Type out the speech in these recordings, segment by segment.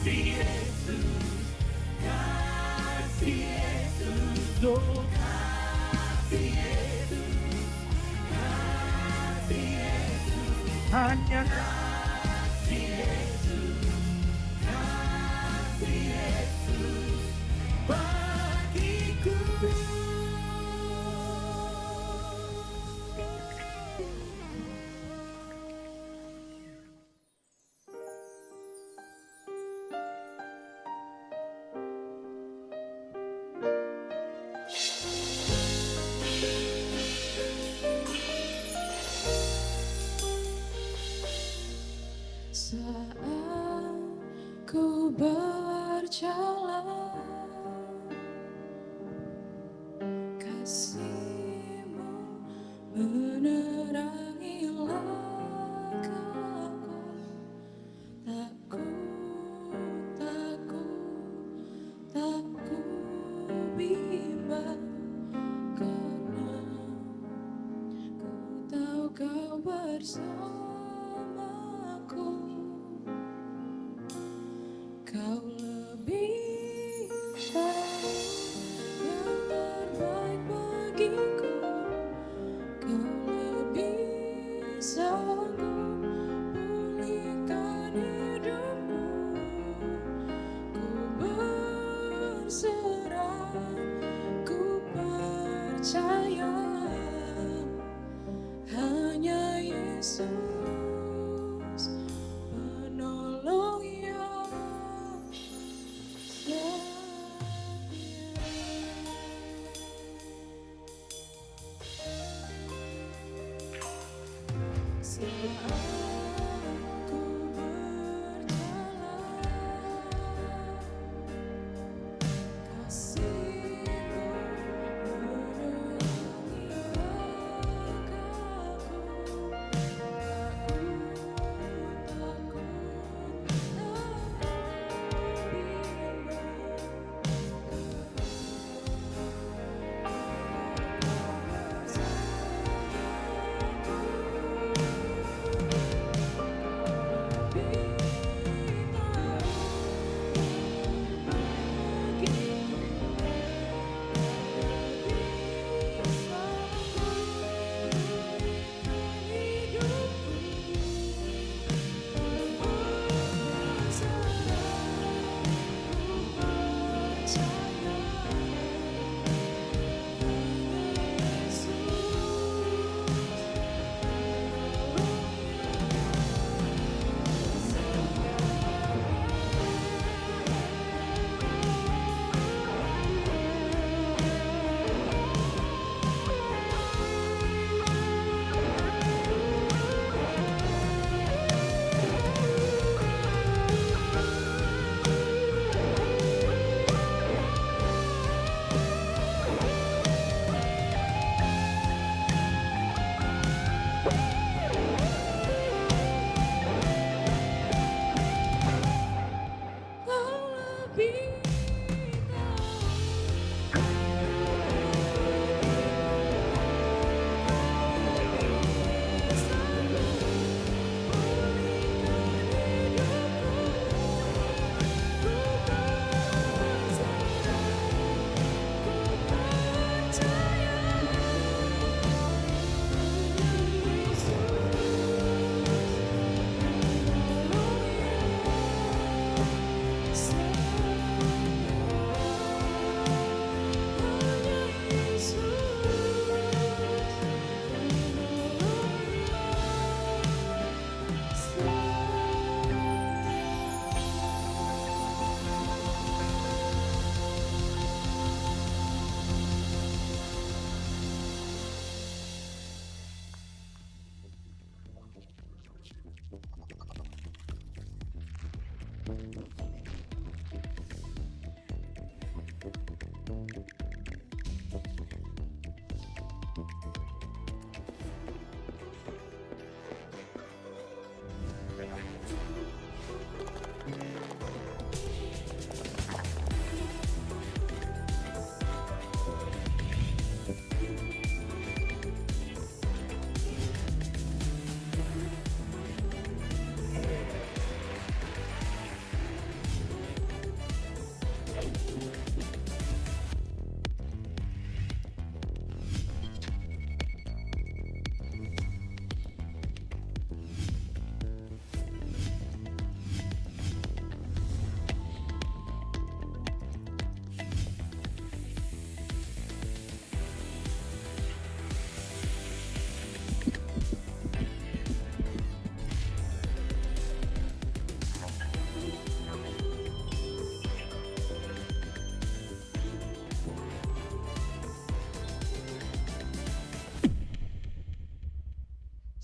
Yesus, kasih Yesus, oh kasih Yesus, kasih Yesus, hanya kasih Yesus, kasih Yesus bagiku. Saat ku berjalan, kasih-Mu menerangi langkahku. Tak ku bimbang, karena ku tahu Kau bersamaku. Kau lebih tahu yang terbaik bagiku. Kau lebih sanggup pulihkan hidupku. Ku berserah, ku percaya, hanya Yesus penolong yang setia. Saat ku berjalan, kasih-Mu menerangi langkahku.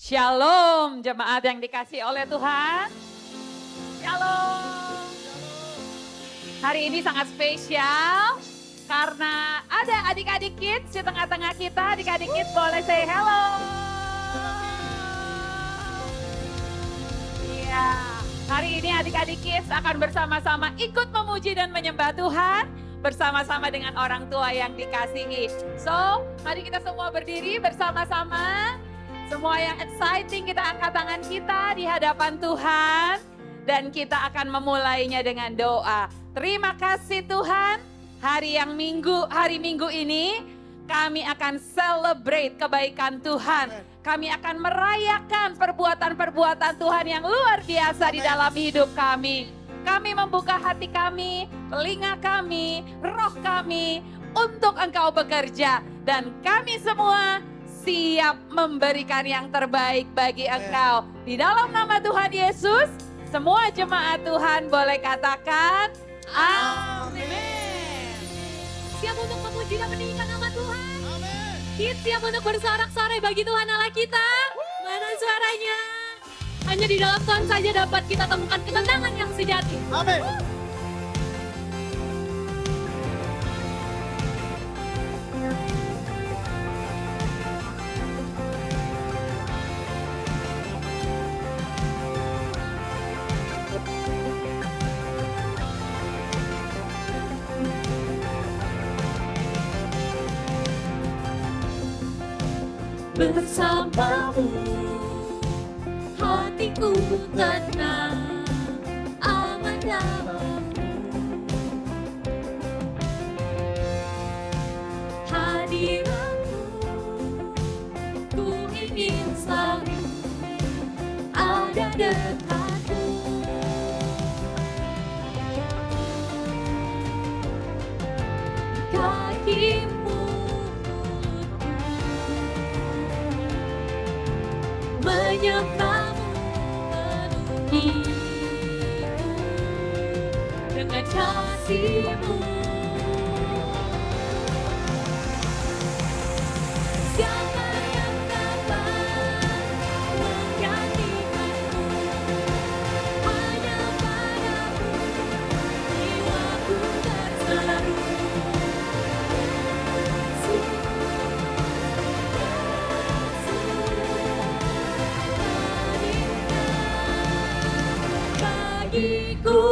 Shalom jemaat yang dikasih oleh Tuhan. Shalom. Hari ini sangat spesial karena ada adik-adik kids di tengah-tengah kita. Adik-adik kids boleh say hello. Iya, hari ini adik-adik kids akan bersama-sama ikut memuji dan menyembah Tuhan bersama-sama dengan orang tua yang dikasihi. So, mari kita semua berdiri bersama-sama. Semua yang exciting, kita angkat tangan kita di hadapan Tuhan. Dan kita akan memulainya dengan doa. Terima kasih Tuhan, hari Minggu ini kami akan celebrate kebaikan Tuhan. Kami akan merayakan perbuatan-perbuatan Tuhan yang luar biasa di dalam hidup kami. Kami membuka hati kami, telinga kami, roh kami untuk Engkau bekerja. Dan kami semua siap memberikan yang terbaik bagi Engkau. Di dalam nama Tuhan Yesus, semua jemaat Tuhan boleh katakan, amin. Siap untuk memuji dan meninggikan nama Tuhan. Kita siap untuk bersorak-sorai bagi Tuhan Allah kita. Mana suaranya? Hanya di dalam Tuhan saja dapat kita temukan ketenangan yang sejati. Amin. Bersamamu hatiku tenang, aman dalammu. Hadiratmu ku ingin selalu ada dekatmu. Kakimu menyembahmu penuhi dengan kasihmu. Siapa yang dapat menggantikanmu? Hanya padamu jiwaku terseru. Bagiku.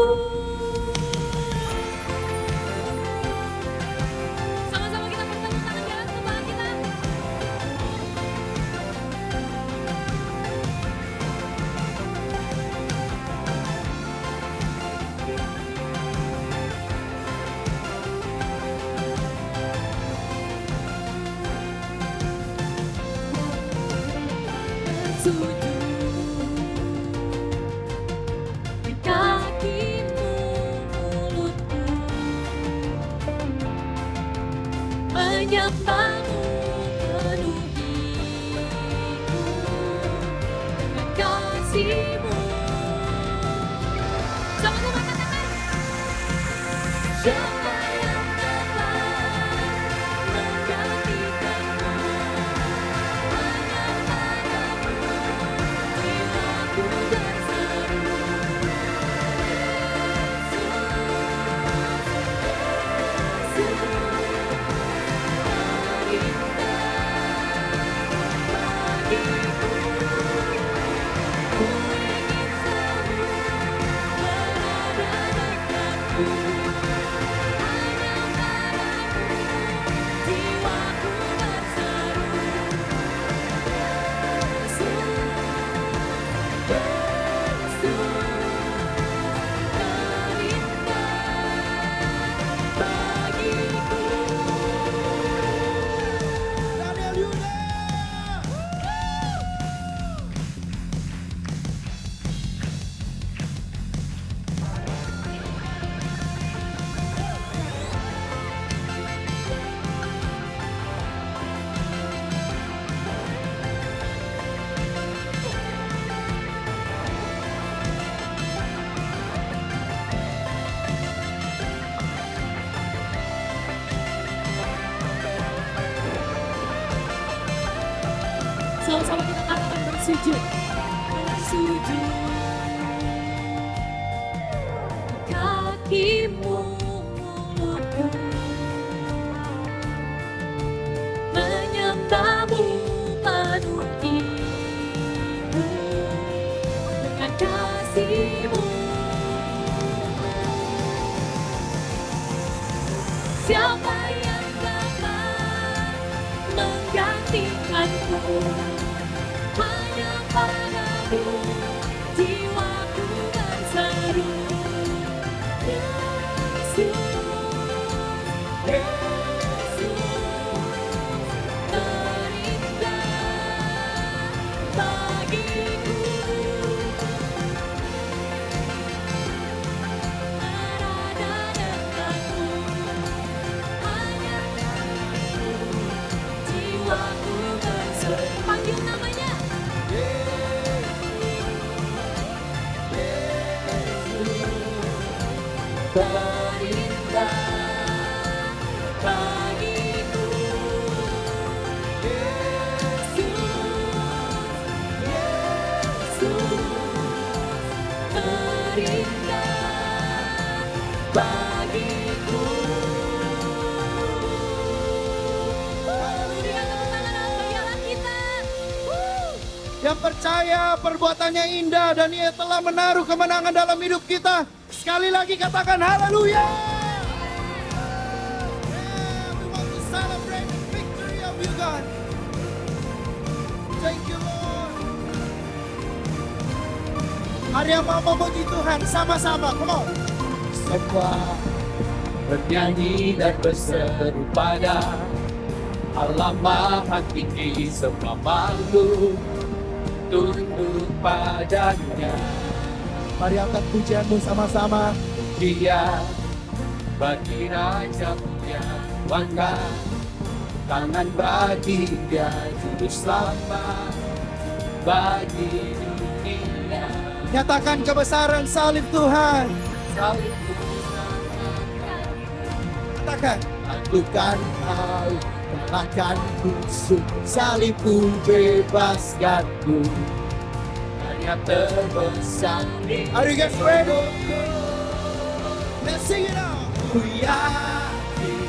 Sama-sama kita bertepuk tangan di atas kepala kita. Bersujud di kakimu, mulutku menyembahmu penuhiku dengan kasihmu. Sama-sama katakan. Siapa yang dapat menggantikanmu? Hanya padamu jiwaku terseru. Daniel Yuda. sujud, sujud kakimu, mulutku menyembahmu, penuh ibu dengan kasihmu. Siapa yang dapat menggantikanku? Hanya padamu jiwaku berseru. Yesus, Yesus, terindah bagiku. Berada denganmu, hanya padamu jiwaku berseru. Panggil namanya. Terindah bagiku. Yesus, Yesus, terindah bagiku. Berikan tepuk tangan bagi Allah kita. Yang percaya perbuatannya indah dan Ia telah menaruh kemenangan dalam hidup kita. Sekali lagi katakan haleluya. Yeah, we want to celebrate the victory of you, God. Thank you, Lord. Hari yang mau memuji Tuhan sama-sama, come on. Semua bernyanyi dan berseru pada Allah Maha Tinggi, semua makhluk tunduk padanya. Mari angkat pujianmu sama-sama. Dia bagi Raja punya, angkat tangan bagi Dia, juru selamat bagi dunia. Nyatakan kebesaran salib Tuhan. Salibku Katakan. taklukan kau, kalahkan musuh, salibku bebaskanku. Hanya terbesar di Are you guys ready? Let's sing it out. Ku yakin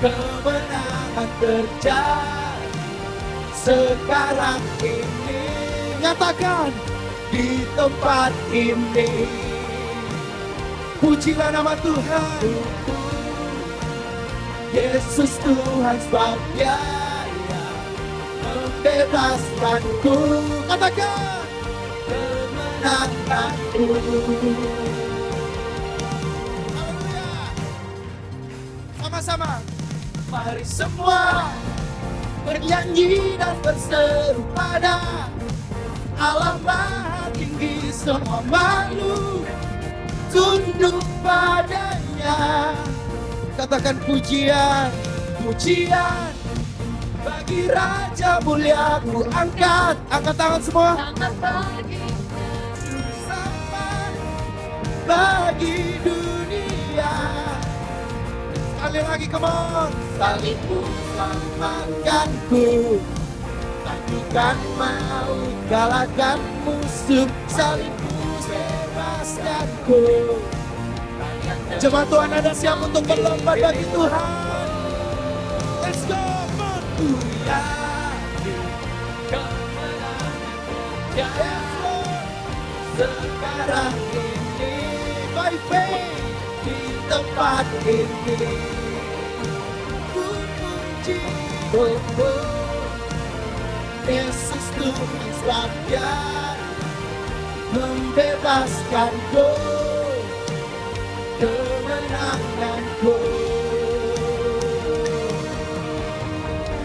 kemenangan terjadi sekarang ini, Nyatakan. di tempat ini. Pujilah nama Tuhan. Yesus Tuhan sebab Dia membebaskanku, Katakan. kemenanganku. Haleluya. Sama-sama. Mari semua bernyanyi dan berseru pada Allah Maha Tinggi, semua makhluk tunduk padanya. Katakan pujian. Pujian bagi Raja mulia, ku angkat Angkat tangan semua. Angkat bagi sampai bagi dunia. Sekali lagi, come on. Salibku selamatkanku, taklukan maut, kalahkan musuh, salibku bebaskanku. Jemaat Tuhan ada siap untuk berlomba bagi Tuhan. Let's go, come on. Ku yakin kemenangan terjadi sekarang ini, By faith. di tempat ini. Ku puji, Yesus Tuhan sebab Dia membebaskanku, kemenanganku.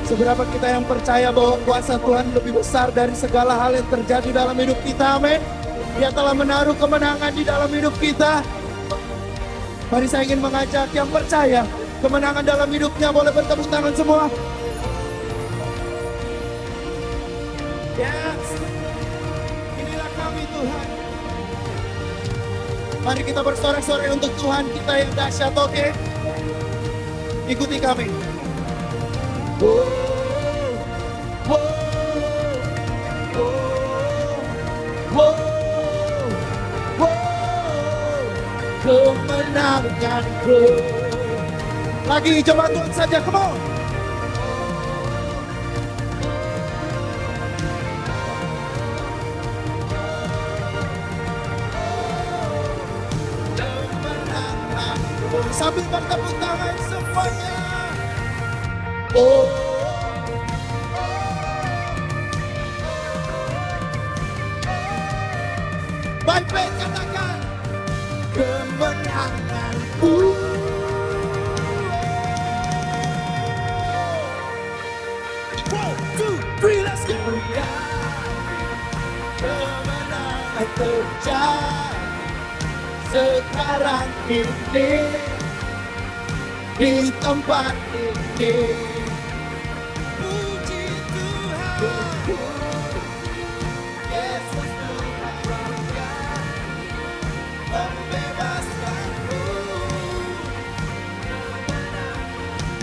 Seberapa kita yang percaya bahwa kuasa Tuhan lebih besar dari segala hal yang terjadi dalam hidup kita, amin. Dia telah menaruh kemenangan di dalam hidup kita. Mari saya ingin mengajak yang percaya kemenangan dalam hidupnya boleh bertepuk tangan semua. Yes. Inilah kami Tuhan. Mari kita bersorak-sorai untuk Tuhan kita yang dahsyat, oke? Ikuti kami. Oh, oh, oh. kemenanganku. Lagi coba Tuhan saja, come on. Sambil bertepuk tangan semuanya. Oh, Baik-baik katakan. kemenanganku. One, two, three, let's go. Kemenangan terjadi sekarang ini di tempat ini. Puji Tuhan. Yesus Tuhan Raja, membebaskanku.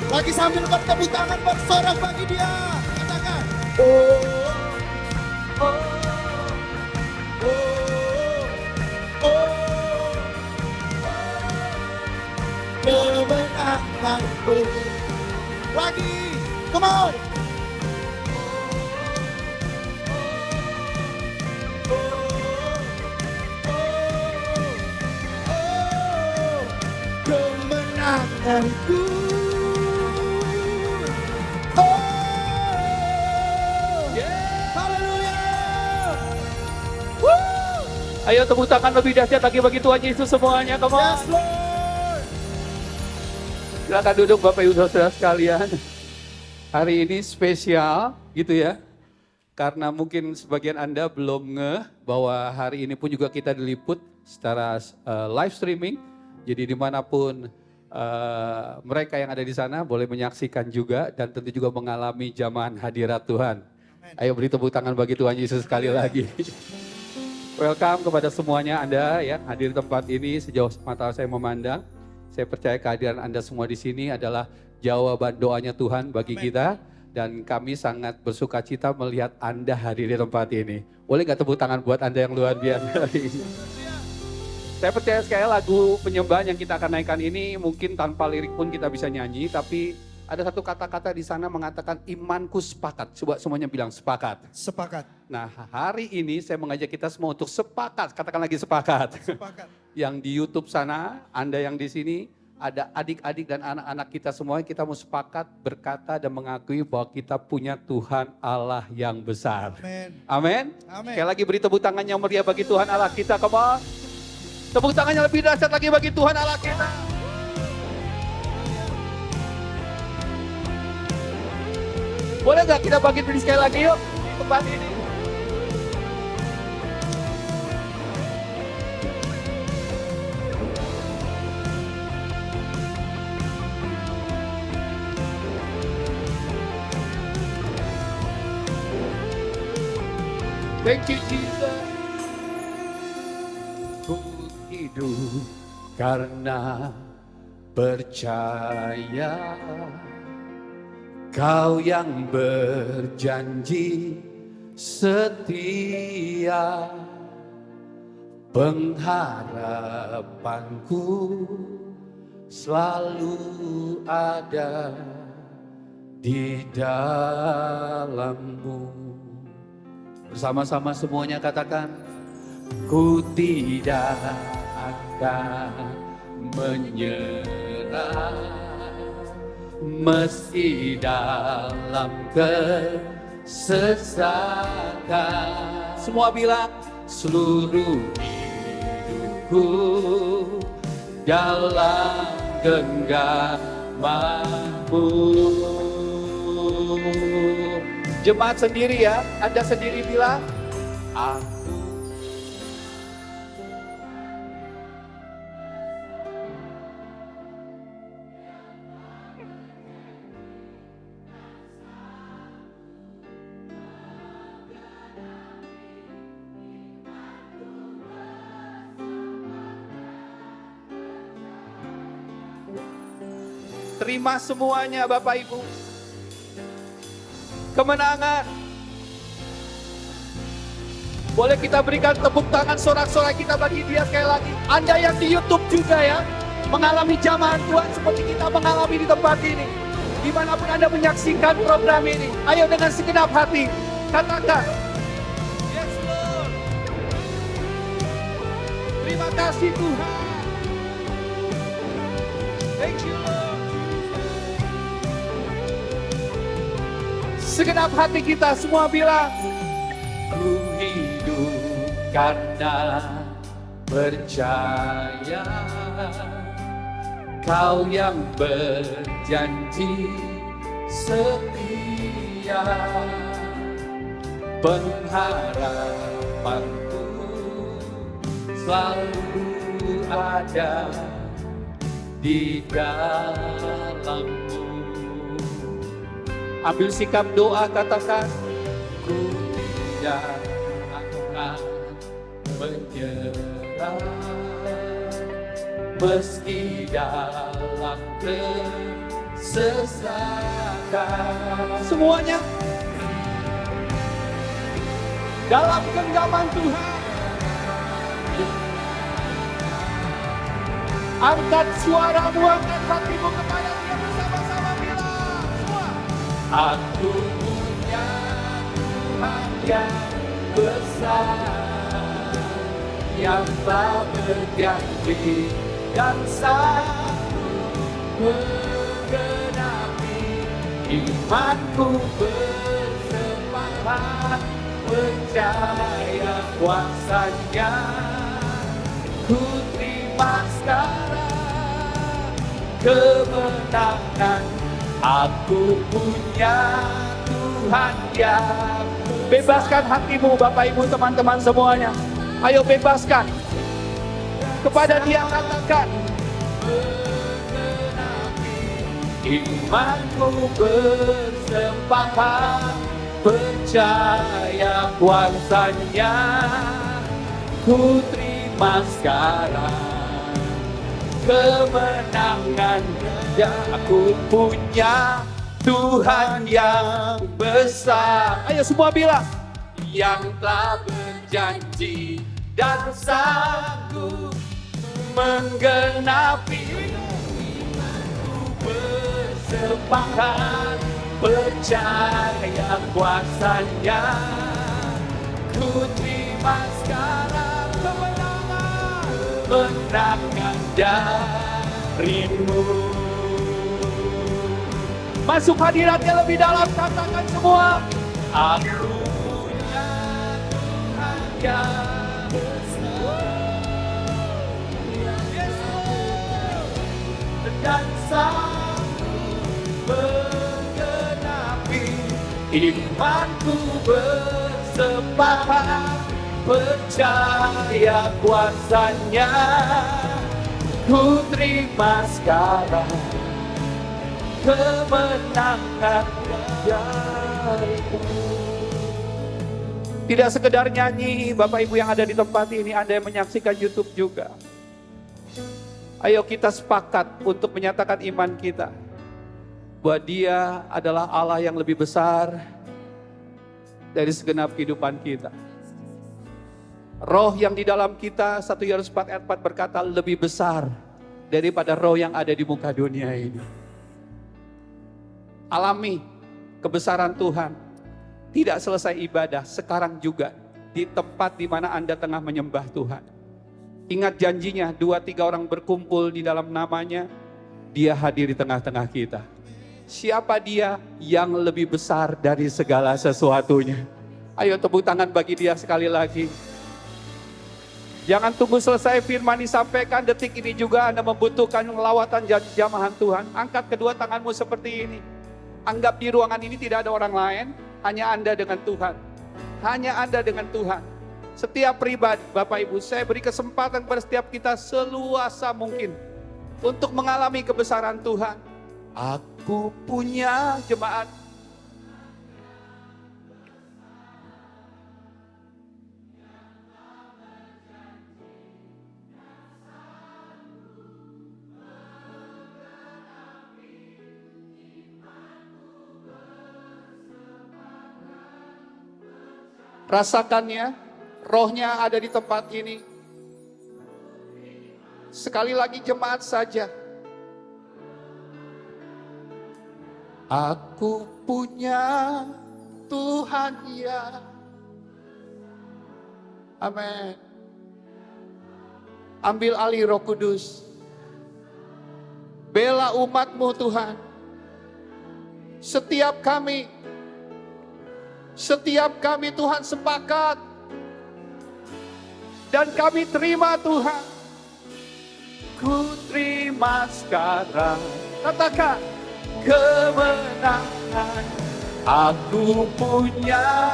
Lagi sambil bertepuk tangan bersorak bagi dia. Katakan. Oh, oh, oh, oh. Kemenanganku. Lagi. Come on. Kemenanganku. Oh. Haleluya. Ayo tepuk tangan lebih dahsyat lagi bagi Tuhan Yesus semuanya, come on. Yes, Lord. Silakan duduk Bapak Ibu Saudara sekalian. Hari ini spesial gitu ya. Karena mungkin sebagian Anda belum ngeh bahwa hari ini pun juga kita diliput secara live streaming. Jadi dimanapun mereka yang ada di sana boleh menyaksikan juga dan tentu juga mengalami jamahan hadirat Tuhan. Ayo beri tepuk tangan bagi Tuhan Yesus sekali lagi. Welcome kepada semuanya Anda yang hadir di tempat ini. Sejauh mata saya memandang, saya percaya kehadiran Anda semua di sini adalah jawaban doanya Tuhan bagi kita. Dan kami sangat bersuka cita melihat Anda hadir di tempat ini. Boleh gak tepuk tangan buat Anda yang luar biasa ini? Saya percaya sekali lagu penyembahan yang kita akan naikkan ini mungkin tanpa lirik pun kita bisa nyanyi. Tapi ada satu kata-kata di sana mengatakan imanku sepakat. Coba semuanya bilang sepakat. Sepakat. Nah hari ini saya mengajak kita semua untuk sepakat. Katakan lagi sepakat. Sepakat. Yang di YouTube sana, Anda yang di sini, ada adik-adik dan anak-anak kita semua, kita mau sepakat berkata dan mengakui bahwa kita punya Tuhan Allah yang besar. Amen. Amin. Amin. Sekali lagi beri tepuk tangan yang meriah bagi Tuhan Allah kita, come on. Tepuk tangan yang lebih dahsyat lagi bagi Tuhan Allah kita. Boleh gak kita bangkit berdiri sekali lagi yuk di tempat ini. Thank you Jesus. Ku hidup karena percaya Kau yang berjanji setia. Pengharapanku selalu ada di dalam-Mu. Bersama-sama semuanya katakan, ku tidak akan menyerah meski dalam kesesatan. Semua bilang, seluruh hidupku dalam genggaman-Mu. Jemaat sendiri ya, Anda sendiri bilang, aku. Terima semuanya Bapak Ibu. Kemenangan Boleh kita berikan tepuk tangan sorak-sorai kita bagi dia sekali lagi. Anda yang di YouTube juga ya, mengalami jamahan Tuhan seperti kita mengalami di tempat ini. Dimanapun Anda menyaksikan program ini, ayo dengan segenap hati, katakan, Yes Lord. Terima kasih Tuhan. Thank you Lord. Segenap hati kita semua bilang, ku hidup karena percaya. Kau yang berjanji setia, pengharapanku selalu ada di dalammu. Ambil sikap doa, katakan, ku tidak akan menyerah. Meski dalam kesesakan. Semuanya dalam genggaman Tuhan. Angkat suaramu, angkat hatimu kepada Dia bersama-sama bilang semua. Aku punya Tuhan yang besar, yang tak berjanji dan sanggup menggenapi imanku bersemangat percaya kuasanya. Ku terima sekarang kemenangan, aku punya Tuhan yang bebaskan hatimu Bapak Ibu teman-teman semuanya. Ayo bebaskan. Kepada Dia katakan, imanku bersepakat percaya kuasanya. Ku terima sekarang kemenangan, dan aku punya Tuhan yang besar. Ayo semua bilang, yang telah berjanji dan sanggup menggenapi imanku bersepakat percaya kuasanya. Ku terima sekarang kemenangan, menangkan darimu. Masuk hadiratnya lebih dalam, katakan semua, aku punya Tuhan yang dan sanggup menggenapi imanku bersepakat percaya kuasanya. Ku terima sekarang kemenangan darimu. Tidak sekedar nyanyi, Bapak Ibu yang ada di tempat ini, Anda yang menyaksikan YouTube juga. Ayo kita sepakat untuk menyatakan iman kita bahwa Dia adalah Allah yang lebih besar dari segenap kehidupan kita. Roh yang di dalam kita, 1 Yohanes 4 ayat 4 berkata, lebih besar daripada roh yang ada di muka dunia ini. Alami kebesaran Tuhan. Tidak selesai ibadah, sekarang juga di tempat di mana Anda tengah menyembah Tuhan. Ingat janjinya, 2-3 orang berkumpul di dalam namanya, Dia hadir di tengah-tengah kita. Siapa Dia? Yang lebih besar dari segala sesuatunya. Ayo tepuk tangan bagi Dia sekali lagi. Jangan tunggu selesai firman disampaikan, detik ini juga Anda membutuhkan lawatan jamahan Tuhan. Angkat kedua tanganmu seperti ini. Anggap di ruangan ini tidak ada orang lain, hanya Anda dengan Tuhan. Hanya Anda dengan Tuhan. Setiap pribadi, Bapak Ibu, saya beri kesempatan kepada setiap kita seluasa mungkin untuk mengalami kebesaran Tuhan. Aku punya jemaat. Rasakannya. Rohnya ada di tempat ini. Sekali lagi jemaat saja. Aku punya Tuhan ya. Amin. Ambil alih Roh Kudus. Bela umat-Mu Tuhan. Setiap kami Tuhan sepakat. Dan kami terima Tuhan. Ku terima sekarang. Katakan. Kemenangan aku punya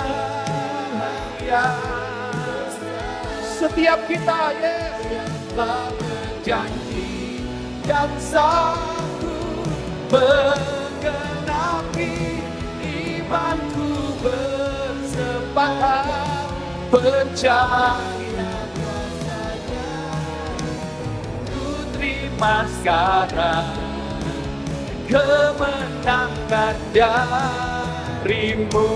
ya. Setiap kita yang telah berjanji dan sanggup menggenapi imanku bersepakat percaya ku terima sekarang kemenangan darimu.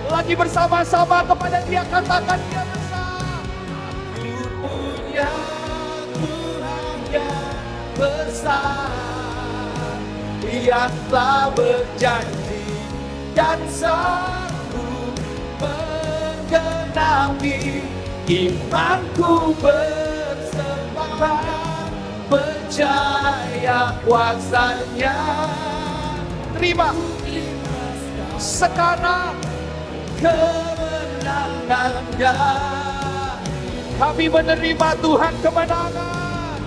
Lagi bersama-sama kepada dia, katakan dia besar. Aku punya Tuhan yang besar. Dia telah berjanji dan sanggup menggenapi imanku bersepakat percaya kuasanya. Terima sekarang kemenangannya. Kami menerima Tuhan kemenangan.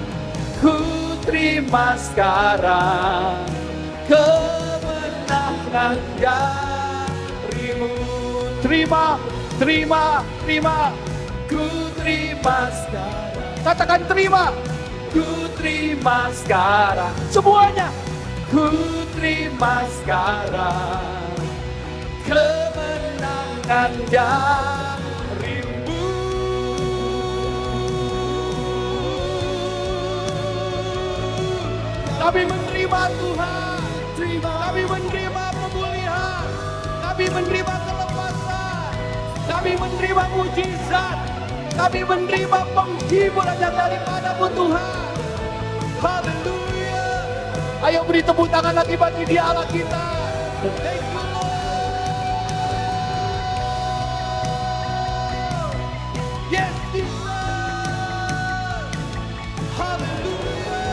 Ku terima sekarang kemenangan darimu. Terima. Ku terima sekarang. Katakan terima. Ku terima sekarang. Semuanya. Ku terima sekarang kemenangan darimu. Kami menerima Tuhan. Kami menerima pemulihan. Kami menerima kelepasan. Kami menerima mujizat. Kami menerima penghiburan yang daripada-Mu Tuhan. Haleluya. Ayo beri tepuk tangan lagi bagi Dia Allah kita. Thank you Lord. Yes Jesus. Haleluya.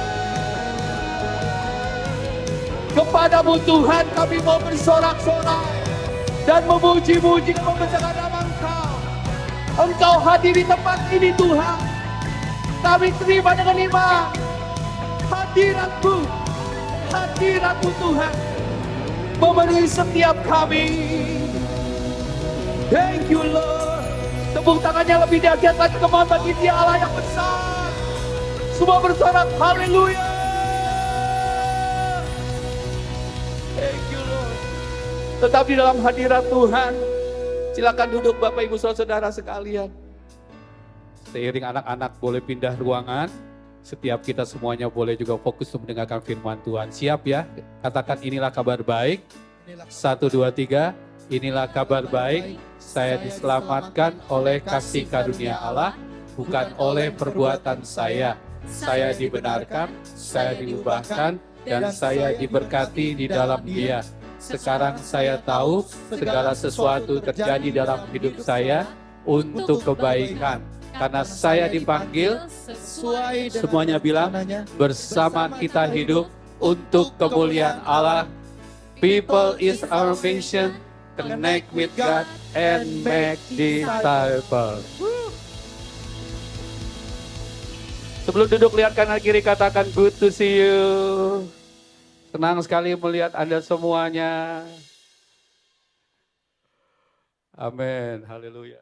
Kepada-Mu Tuhan kami mau bersorak-sorai dan memuji-muji dan membesarkan nama Engkau. Engkau hadir di tempat ini Tuhan. Kami terima dengan iman hadirat-Mu Tuhan memenuhi setiap kami. Thank you Lord. Tepuk tangannya lebih dahsyat lagi kemana bagi Dia Allah yang besar. Semua bersorak haleluya. Thank you Lord. Tetap di dalam hadirat Tuhan. Silakan duduk Bapak Ibu Saudara sekalian. Seiring anak-anak boleh pindah ruangan. Setiap kita semuanya boleh juga fokus untuk mendengarkan firman Tuhan. Siap ya? Katakan inilah kabar baik. 1, 2, 3. Inilah kabar baik. Saya diselamatkan oleh kasih karunia Allah. Bukan oleh perbuatan saya. Saya dibenarkan, saya diubahkan, dan saya diberkati di dalam Dia. Sekarang saya tahu segala sesuatu terjadi dalam hidup saya untuk kebaikan. Karena saya dipanggil, Sesuai dengan semuanya bilang, bersama kita hidup untuk kemuliaan Allah. People is our mission, connect with God and make disciples. Sebelum duduk lihat kanan kiri katakan good to see you. Senang sekali melihat Anda semuanya. Amin, haleluya.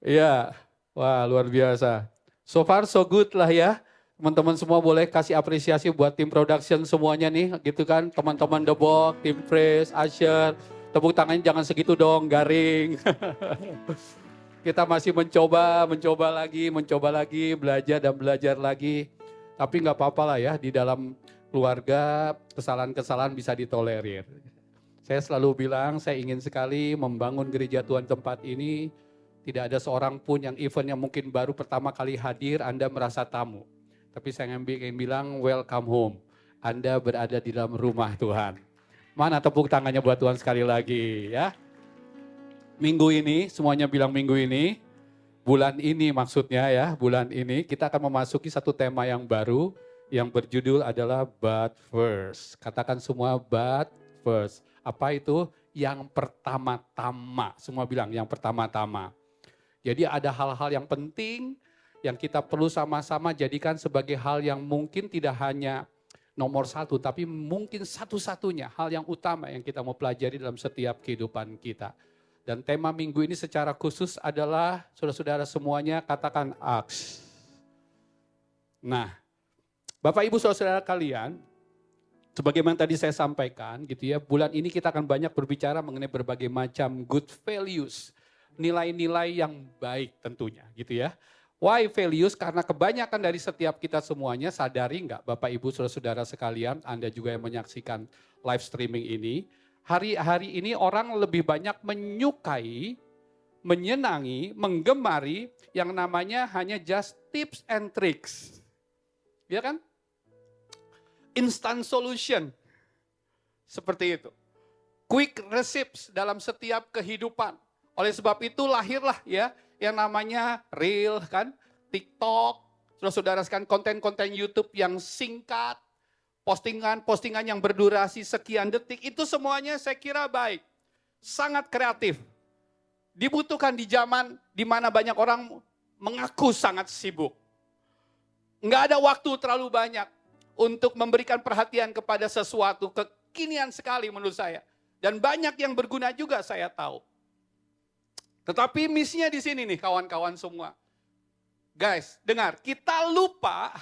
Iya, wah luar biasa. So far so good lah ya. Teman-teman semua boleh kasih apresiasi buat tim production semuanya nih, gitu kan. Teman-teman The Box, tim Praise, Usher. Tepuk tangannya jangan segitu dong, garing. Kita masih mencoba lagi, belajar dan belajar lagi. Tapi nggak apa-apa lah ya, di dalam keluarga kesalahan-kesalahan bisa ditolerir. Saya selalu bilang, saya ingin sekali membangun gereja Tuhan tempat ini. Tidak ada seorang pun yang eventnya mungkin baru pertama kali hadir, Anda merasa tamu. Tapi saya ingin bilang, welcome home. Anda berada di dalam rumah Tuhan. Mana tepuk tangannya buat Tuhan sekali lagi ya. Minggu ini, semuanya bilang minggu ini, bulan ini maksudnya ya, bulan ini kita akan memasuki satu tema yang baru yang berjudul adalah But First. Katakan semua but first. Apa itu? Yang pertama-tama. Semua bilang yang pertama-tama. Jadi ada hal-hal yang penting yang kita perlu sama-sama jadikan sebagai hal yang mungkin tidak hanya nomor satu, tapi mungkin satu-satunya hal yang utama yang kita mau pelajari dalam setiap kehidupan kita. Dan tema minggu ini secara khusus adalah, saudara-saudara semuanya katakan aks. Nah, Bapak Ibu saudara kalian, sebagaimana tadi saya sampaikan gitu ya, bulan ini kita akan banyak berbicara mengenai berbagai macam good values, nilai-nilai yang baik tentunya gitu ya. Why values? Karena kebanyakan dari setiap kita semuanya sadari enggak Bapak Ibu saudara-saudara sekalian, Anda juga yang menyaksikan live streaming ini, hari-hari ini orang lebih banyak menyukai, menyenangi, menggemari yang namanya hanya just tips and tricks. Ya kan? Instant solution. Seperti itu. Quick recipes dalam setiap kehidupan. Oleh sebab itu lahirlah ya yang namanya Reel kan, TikTok, saudara-saudara sekalian konten-konten YouTube yang singkat, postingan yang berdurasi sekian detik, itu semuanya saya kira baik. Sangat kreatif. Dibutuhkan di zaman di mana banyak orang mengaku sangat sibuk. Enggak ada waktu terlalu banyak untuk memberikan perhatian kepada sesuatu, kekinian sekali menurut saya. Dan banyak yang berguna juga saya tahu. Tetapi misinya di sini nih kawan-kawan semua. Guys, dengar, kita lupa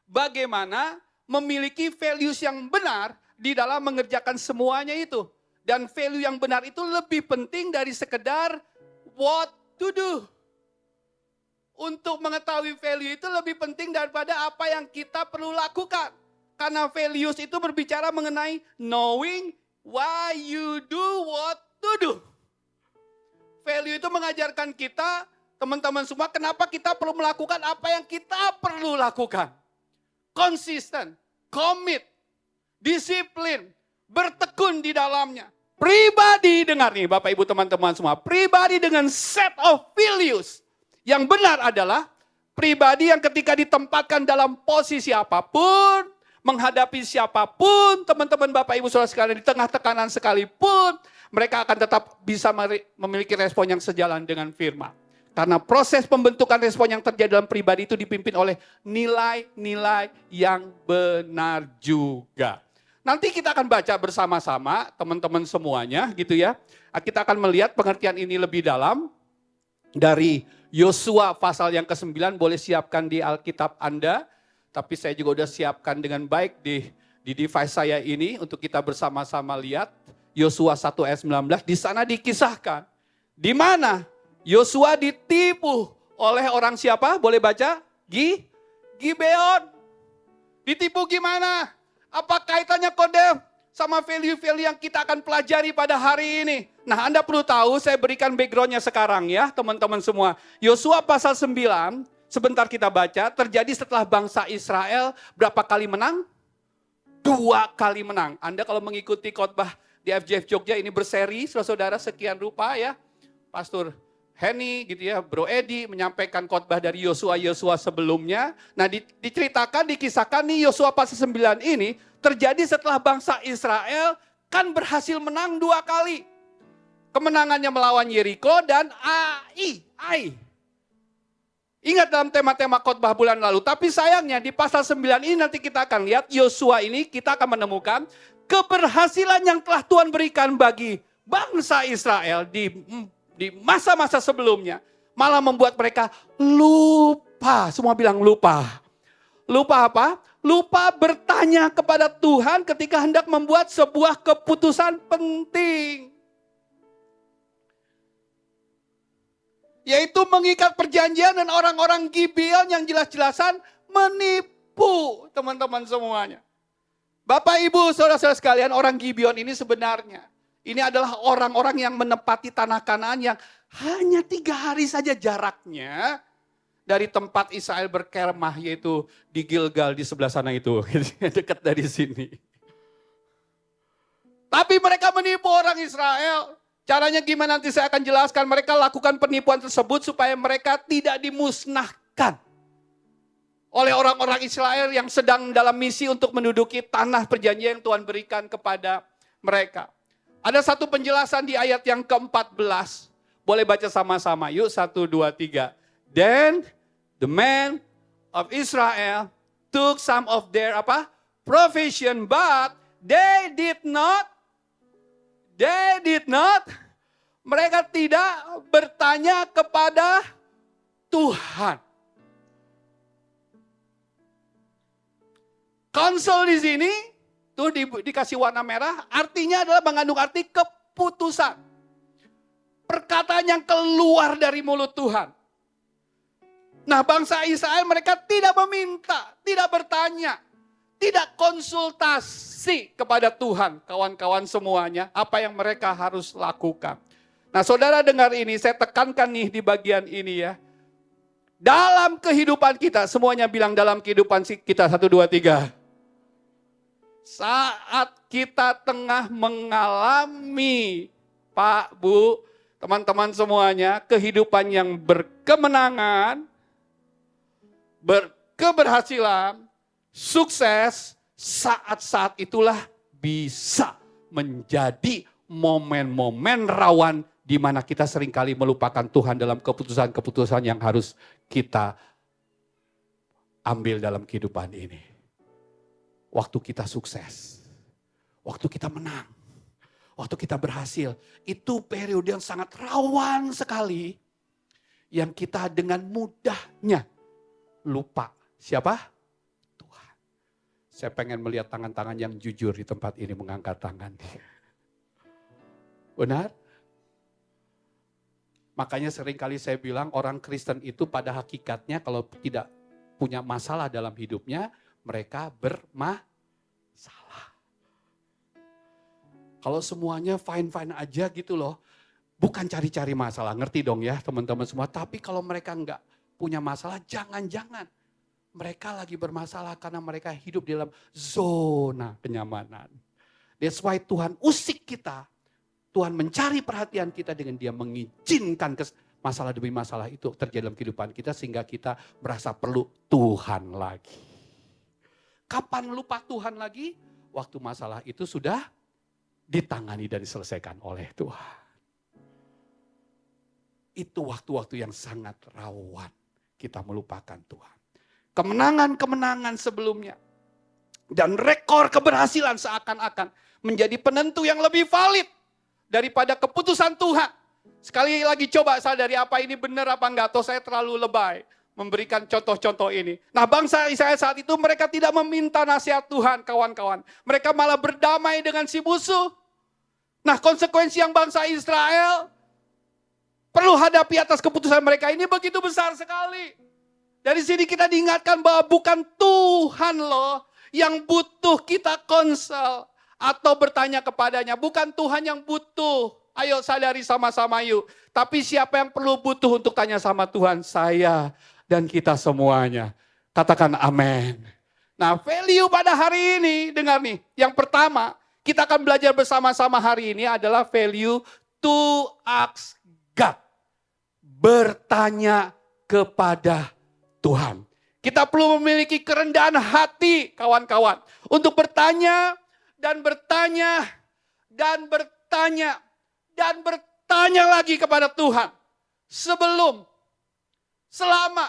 bagaimana memiliki values yang benar di dalam mengerjakan semuanya itu. Dan value yang benar itu lebih penting dari sekedar what to do. Untuk mengetahui value itu lebih penting daripada apa yang kita perlu lakukan. Karena values itu berbicara mengenai knowing why you do what to do. Value itu mengajarkan kita, teman-teman semua, kenapa kita perlu melakukan apa yang kita perlu lakukan. Konsisten, komit, disiplin, bertekun di dalamnya. Pribadi, dengar nih Bapak Ibu teman-teman semua, pribadi dengan set of values. Yang benar adalah pribadi yang ketika ditempatkan dalam posisi apapun, menghadapi siapapun, teman-teman Bapak Ibu saudara sekalian, di tengah tekanan sekalipun, mereka akan tetap bisa memiliki respon yang sejalan dengan firman. Karena proses pembentukan respon yang terjadi dalam pribadi itu dipimpin oleh nilai-nilai yang benar juga. Nanti kita akan baca bersama-sama, teman-teman semuanya gitu ya. Kita akan melihat pengertian ini lebih dalam dari Yosua pasal yang ke-9, boleh siapkan di Alkitab Anda. Tapi saya juga udah siapkan dengan baik di device saya ini untuk kita bersama-sama lihat. Yosua 1 ayat 19, di sana dikisahkan. Di mana Yosua ditipu oleh orang siapa? Boleh baca? Gibeon. Ditipu gimana? Apa kaitannya kode sama value-value yang kita akan pelajari pada hari ini? Nah, Anda perlu tahu, saya berikan backgroundnya sekarang ya teman-teman semua. Yosua pasal 9, sebentar kita baca, terjadi setelah bangsa Israel berapa kali menang? 2 kali menang. Anda kalau mengikuti khotbah di FJF Jogja ini berseri, saudara-saudara sekian rupa ya. Pastor Henny gitu ya, Bro Edi menyampaikan khotbah dari Yosua sebelumnya. Nah diceritakan, dikisahkan nih Yosua pasal 9 ini terjadi setelah bangsa Israel kan berhasil menang 2 kali. Kemenangannya melawan Yeriko dan Ai. Ingat dalam tema-tema khotbah bulan lalu. Tapi sayangnya di pasal 9 ini nanti kita akan lihat Yosua ini kita akan menemukan keberhasilan yang telah Tuhan berikan bagi bangsa Israel di masa-masa sebelumnya. Malah membuat mereka lupa. Semua bilang lupa. Lupa apa? Lupa bertanya kepada Tuhan ketika hendak membuat sebuah keputusan penting. Yaitu mengikat perjanjian dan orang-orang Gibeon yang jelas-jelasan menipu teman-teman semuanya. Bapak Ibu saudara-saudara sekalian, orang Gibeon ini sebenarnya Ini adalah orang-orang yang menempati tanah Kanaan yang hanya 3 hari saja jaraknya dari tempat Israel berkemah, yaitu di Gilgal di sebelah sana itu, dekat dari sini. Tapi mereka menipu orang Israel. Caranya gimana nanti saya akan jelaskan. Mereka lakukan penipuan tersebut supaya mereka tidak dimusnahkan oleh orang-orang Israel yang sedang dalam misi untuk menduduki tanah perjanjian yang Tuhan berikan kepada mereka. Ada satu penjelasan di ayat yang ke-14. Boleh baca sama-sama. Yuk 1, 2, 3. Then the men of Israel took some of their provision, but they did not. Mereka tidak bertanya kepada Tuhan. Konsol di sini tuh dikasih warna merah, artinya adalah mengandung arti keputusan. Perkataan yang keluar dari mulut Tuhan. Nah, bangsa Israel mereka tidak meminta, tidak bertanya, tidak konsultasi kepada Tuhan. Kawan-kawan semuanya, apa yang mereka harus lakukan. Nah, saudara dengar ini, saya tekankan nih di bagian ini ya. Dalam kehidupan kita, semuanya bilang dalam kehidupan kita, 1, 2, 3. Saat kita tengah mengalami, Pak, Bu, teman-teman semuanya, kehidupan yang berkemenangan, berkeberhasilan, sukses, saat-saat itulah bisa menjadi momen-momen rawan di mana kita seringkali melupakan Tuhan dalam keputusan-keputusan yang harus kita ambil dalam kehidupan ini. Waktu kita sukses, waktu kita menang, waktu kita berhasil, itu periode yang sangat rawan sekali yang kita dengan mudahnya lupa. Siapa? Tuhan. Saya pengen melihat tangan-tangan yang jujur di tempat ini mengangkat tangan. Benar? Makanya seringkali saya bilang orang Kristen itu pada hakikatnya kalau tidak punya masalah dalam hidupnya, mereka bermasalah. Kalau semuanya fine-fine aja gitu loh, bukan cari-cari masalah, ngerti dong ya teman-teman semua. Tapi kalau mereka enggak punya masalah, jangan-jangan mereka lagi bermasalah karena mereka hidup di dalam zona kenyamanan. That's why Tuhan usik kita, Tuhan mencari perhatian kita dengan dia mengizinkan masalah demi masalah itu terjadi dalam kehidupan kita sehingga kita merasa perlu Tuhan lagi. Kapan lupa Tuhan lagi? Waktu masalah itu sudah ditangani dan diselesaikan oleh Tuhan. Itu waktu-waktu yang sangat rawan kita melupakan Tuhan. Kemenangan-kemenangan sebelumnya dan rekor keberhasilan seakan-akan menjadi penentu yang lebih valid daripada keputusan Tuhan. Sekali lagi coba sadari apa ini benar apa enggak, atau saya terlalu lebay memberikan contoh-contoh ini. Nah, bangsa Israel saat itu mereka tidak meminta nasihat Tuhan, kawan-kawan. Mereka malah berdamai dengan si musuh. Nah, konsekuensi yang bangsa Israel perlu hadapi atas keputusan mereka ini begitu besar sekali. Dari sini kita diingatkan bahwa bukan Tuhan loh yang butuh kita konsel atau bertanya kepadanya. Bukan Tuhan yang butuh. Ayo sadari sama-sama yuk. Tapi siapa yang perlu butuh untuk tanya sama Tuhan? Saya dan kita semuanya. Katakan amin. Nah, value pada hari ini, dengar nih. Yang pertama, kita akan belajar bersama-sama hari ini adalah value to ask God. Bertanya kepada Tuhan. Kita perlu memiliki kerendahan hati, kawan-kawan. Untuk bertanya dan bertanya dan bertanya dan bertanya lagi kepada Tuhan. Sebelum, selama,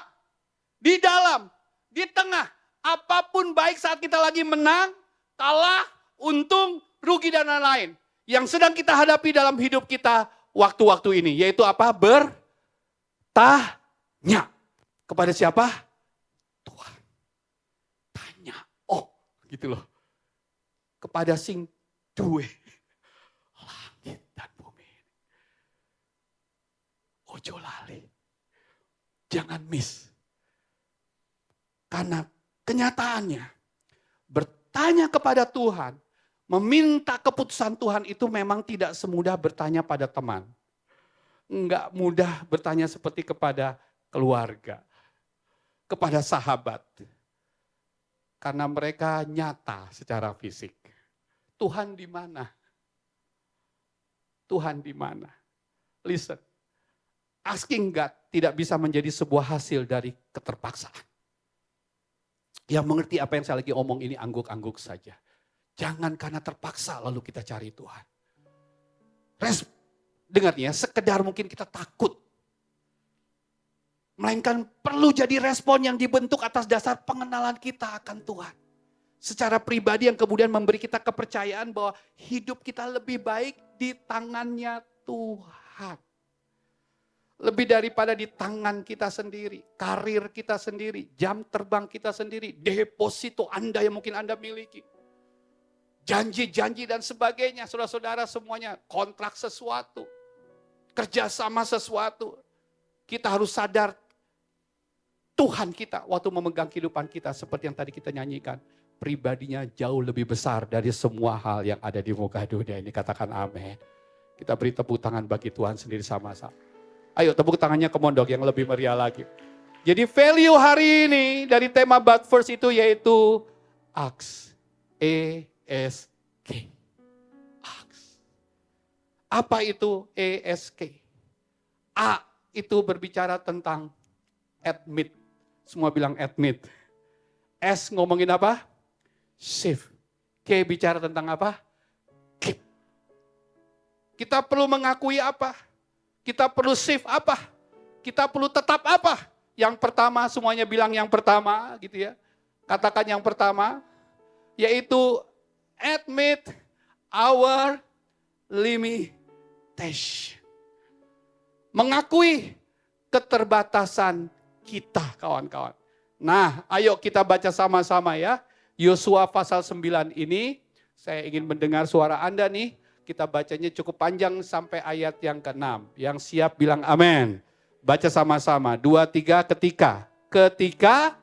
di dalam, di tengah, apapun baik saat kita lagi menang, kalah, untung, rugi dan lain-lain. Yang sedang kita hadapi dalam hidup kita waktu-waktu ini. Yaitu apa? Bertanya. Kepada siapa? Tuhan. Tanya. Oh, gitu loh. Kepada sing duwe langit dan bumi. Ojo lali. Jangan miss. Karena kenyataannya bertanya kepada Tuhan Meminta keputusan Tuhan itu memang tidak semudah bertanya pada teman. Enggak mudah bertanya seperti kepada keluarga, kepada sahabat. Karena mereka nyata secara fisik. Tuhan di mana? Tuhan di mana? Listen, asking God tidak bisa menjadi sebuah hasil dari keterpaksaan. Yang mengerti apa yang saya lagi omong ini angguk-angguk saja. Jangan karena terpaksa lalu kita cari Tuhan. Dengarnya, sekedar mungkin kita takut. Melainkan perlu jadi respon yang dibentuk atas dasar pengenalan kita akan Tuhan. Secara pribadi yang kemudian memberi kita kepercayaan bahwa hidup kita lebih baik di tangannya Tuhan. Lebih daripada di tangan kita sendiri, karir kita sendiri, jam terbang kita sendiri, deposito Anda yang mungkin Anda miliki. Janji-janji dan sebagainya, saudara-saudara semuanya, kontrak sesuatu, kerjasama sesuatu. Kita harus sadar Tuhan kita waktu memegang kehidupan kita seperti yang tadi kita nyanyikan. Pribadinya jauh lebih besar dari semua hal yang ada di muka dunia ini. Katakan amin. Kita beri tepuk tangan bagi Tuhan sendiri sama-sama. Ayo tepuk tangannya ke mondok yang lebih meriah lagi. Jadi value hari ini dari tema But First itu yaitu ASK. ESK. ASK. Apa itu ESK? A itu berbicara tentang admit. Semua bilang admit. S ngomongin apa? Shift. K bicara tentang apa? Keep. Kita perlu mengakui apa? Kita perlu shift apa? Kita perlu tetap apa? Yang pertama, semuanya bilang yang pertama gitu ya. Katakan yang pertama, yaitu admit our limitation. Mengakui keterbatasan kita kawan-kawan. Nah, ayo kita baca sama-sama ya. Yosua pasal 9 ini, saya ingin mendengar suara Anda nih. Kita bacanya cukup panjang sampai ayat yang ke-6. Yang siap bilang amin. Baca sama-sama. 2, 3, ketika. Ketika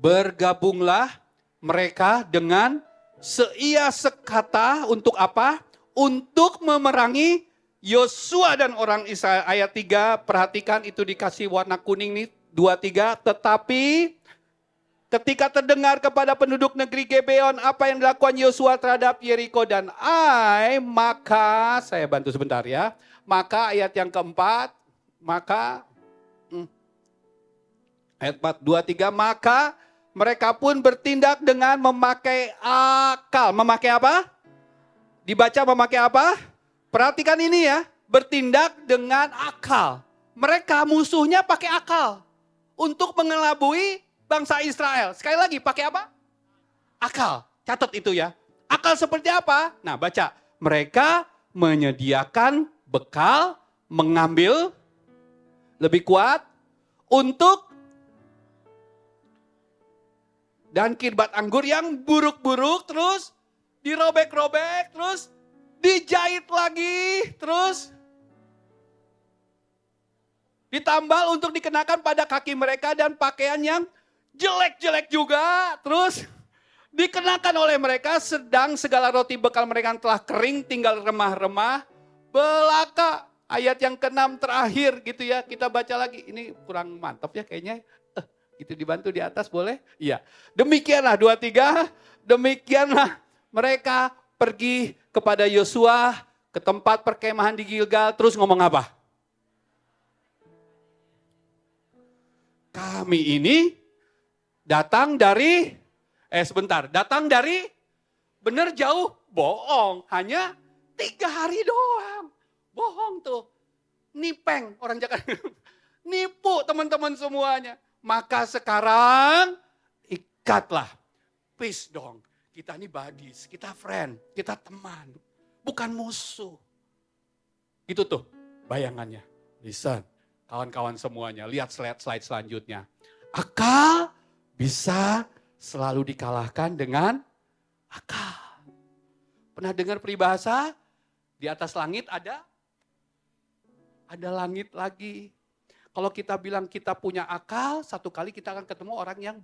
bergabunglah mereka dengan seia sekata untuk apa? Untuk memerangi Yosua dan orang Israel. Ayat 3, perhatikan itu dikasih warna kuning nih. 2, 3, tetapi ketika terdengar kepada penduduk negeri Gibeon apa yang dilakukan Yosua terhadap Yeriko dan Ai, maka, saya bantu sebentar ya. Maka ayat yang keempat, maka, ayat 4, 2, 3, maka mereka pun bertindak dengan memakai akal. Memakai apa? Dibaca memakai apa? Perhatikan ini ya. Bertindak dengan akal. Mereka musuhnya pakai akal. Untuk mengelabui bangsa Israel. Sekali lagi pakai apa? Akal. Catat itu ya. Akal seperti apa? Nah baca. Mereka menyediakan bekal. Mengambil. Lebih kuat. Untuk dan kirbat anggur yang buruk-buruk, terus dirobek-robek, terus dijahit lagi, terus ditambal untuk dikenakan pada kaki mereka dan pakaian yang jelek-jelek juga, terus dikenakan oleh mereka sedang segala roti bekal mereka telah kering, tinggal remah-remah belaka. Ayat yang ke-6 terakhir gitu ya, kita baca lagi. Ini kurang mantap ya kayaknya. Itu dibantu di atas boleh? Iya. Demikianlah 2, 3. Demikianlah mereka pergi kepada Yosua ke tempat perkemahan di Gilgal. Terus ngomong apa? Kami ini datang dari, datang dari bener jauh, bohong. Hanya 3 hari doang. Bohong tuh. Nipeng orang Jakarta. Nipu teman-teman semuanya. Maka sekarang ikatlah. Peace dong. Kita ini buddies, kita friend, kita teman. Bukan musuh. Itu tuh bayangannya. Listen, kawan-kawan semuanya. Lihat slide selanjutnya. Akal bisa selalu dikalahkan dengan akal. Pernah dengar peribahasa? Di atas langit ada langit lagi. Kalau kita bilang kita punya akal, satu kali kita akan ketemu orang yang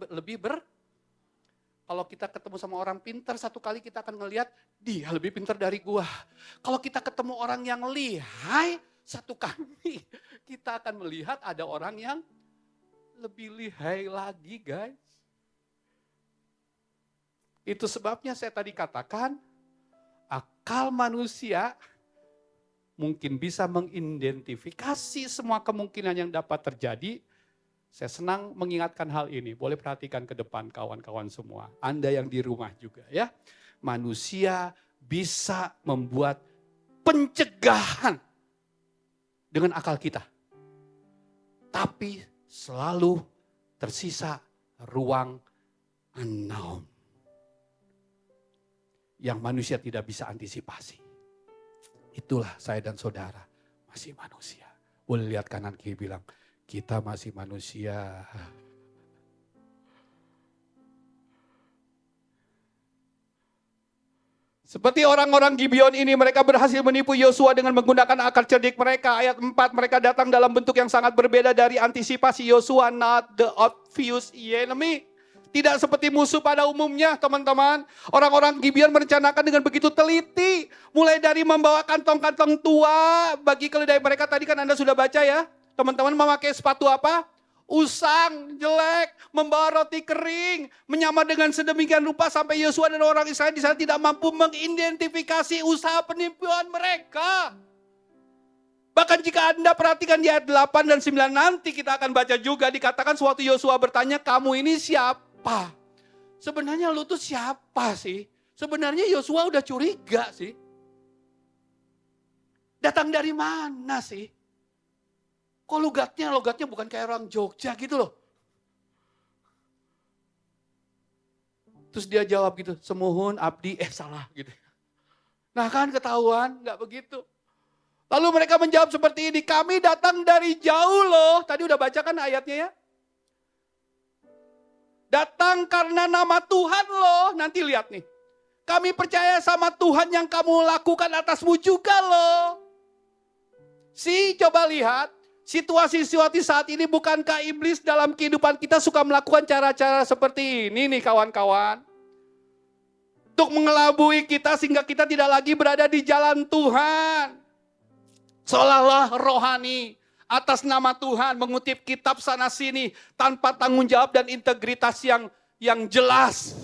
kalau kita ketemu sama orang pintar, satu kali kita akan ngelihat dia lebih pintar dari gua. Kalau kita ketemu orang yang lihai, satu kali kita akan melihat ada orang yang lebih lihai lagi, guys. Itu sebabnya saya tadi katakan, akal manusia mungkin bisa mengidentifikasi semua kemungkinan yang dapat terjadi. Saya senang mengingatkan hal ini. Boleh perhatikan ke depan kawan-kawan semua. Anda yang di rumah juga ya. Manusia bisa membuat pencegahan dengan akal kita. Tapi selalu tersisa ruang unknown. Yang manusia tidak bisa antisipasi. Itulah saya dan saudara masih manusia. Boleh lihat kanan kiri bilang, kita masih manusia. Seperti orang-orang Gibeon ini, mereka berhasil menipu Yosua dengan menggunakan akal cerdik mereka. Ayat 4, mereka datang dalam bentuk yang sangat berbeda dari antisipasi Yosua, not the obvious enemy. Tidak seperti musuh pada umumnya, teman-teman. Orang-orang Gibeon merencanakan dengan begitu teliti. Mulai dari membawa kantong-kantong tua bagi keledai mereka. Tadi kan Anda sudah baca ya. Teman-teman memakai sepatu apa? Usang, jelek, membawa roti kering, menyamar dengan sedemikian rupa sampai Yosua dan orang Israel di sana tidak mampu mengidentifikasi usaha penipuan mereka. Bahkan jika Anda perhatikan di ayat 8 dan 9 nanti kita akan baca juga dikatakan suatu Yosua bertanya, kamu ini siapa? Sebenarnya lu tuh siapa sih? Sebenarnya Yosua udah curiga sih. Datang dari mana sih? Kok logatnya bukan kayak orang Jogja gitu loh. Terus dia jawab gitu, semuhun abdi, salah gitu. Nah kan ketahuan, gak begitu. Lalu mereka menjawab seperti ini, kami datang dari jauh loh. Tadi udah baca kan ayatnya ya. Datang karena nama Tuhan loh, nanti lihat nih. Kami percaya sama Tuhan yang kamu lakukan atasmu juga loh. Coba lihat. Situasi-situasi saat ini bukankah iblis dalam kehidupan kita suka melakukan cara-cara seperti ini nih kawan-kawan. Untuk mengelabui kita sehingga kita tidak lagi berada di jalan Tuhan. Seolah-olah rohani atas nama Tuhan mengutip kitab sana sini tanpa tanggung jawab dan integritas yang jelas.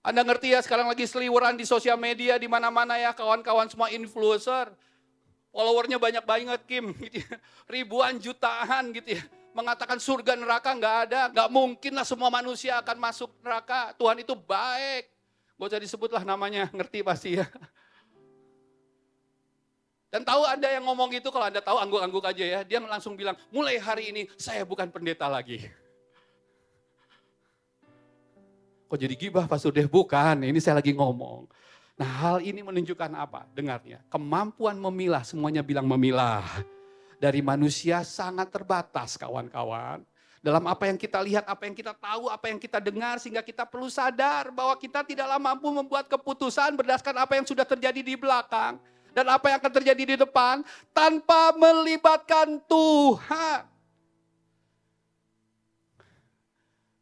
Anda ngerti ya sekarang lagi seliweran di sosial media di mana-mana ya kawan-kawan semua influencer. Followernya banyak banget Kim, gitu ya. Ribuan jutaan gitu ya. Mengatakan surga neraka nggak ada, nggak mungkin lah semua manusia akan masuk neraka. Tuhan itu baik. Gak usah disebutlah namanya, ngerti pasti ya. Dan tahu Anda yang ngomong gitu, kalau Anda tahu angguk-angguk aja ya. Dia langsung bilang, mulai hari ini saya bukan pendeta lagi. Kok jadi gibah Pak Sudeh? Bukan, ini saya lagi ngomong. Nah hal ini menunjukkan apa? Dengarnya, kemampuan memilah, semuanya bilang memilah. Dari manusia sangat terbatas kawan-kawan. Dalam apa yang kita lihat, apa yang kita tahu, apa yang kita dengar. Sehingga kita perlu sadar bahwa kita tidaklah mampu membuat keputusan berdasarkan apa yang sudah terjadi di belakang. Dan apa yang akan terjadi di depan tanpa melibatkan Tuhan.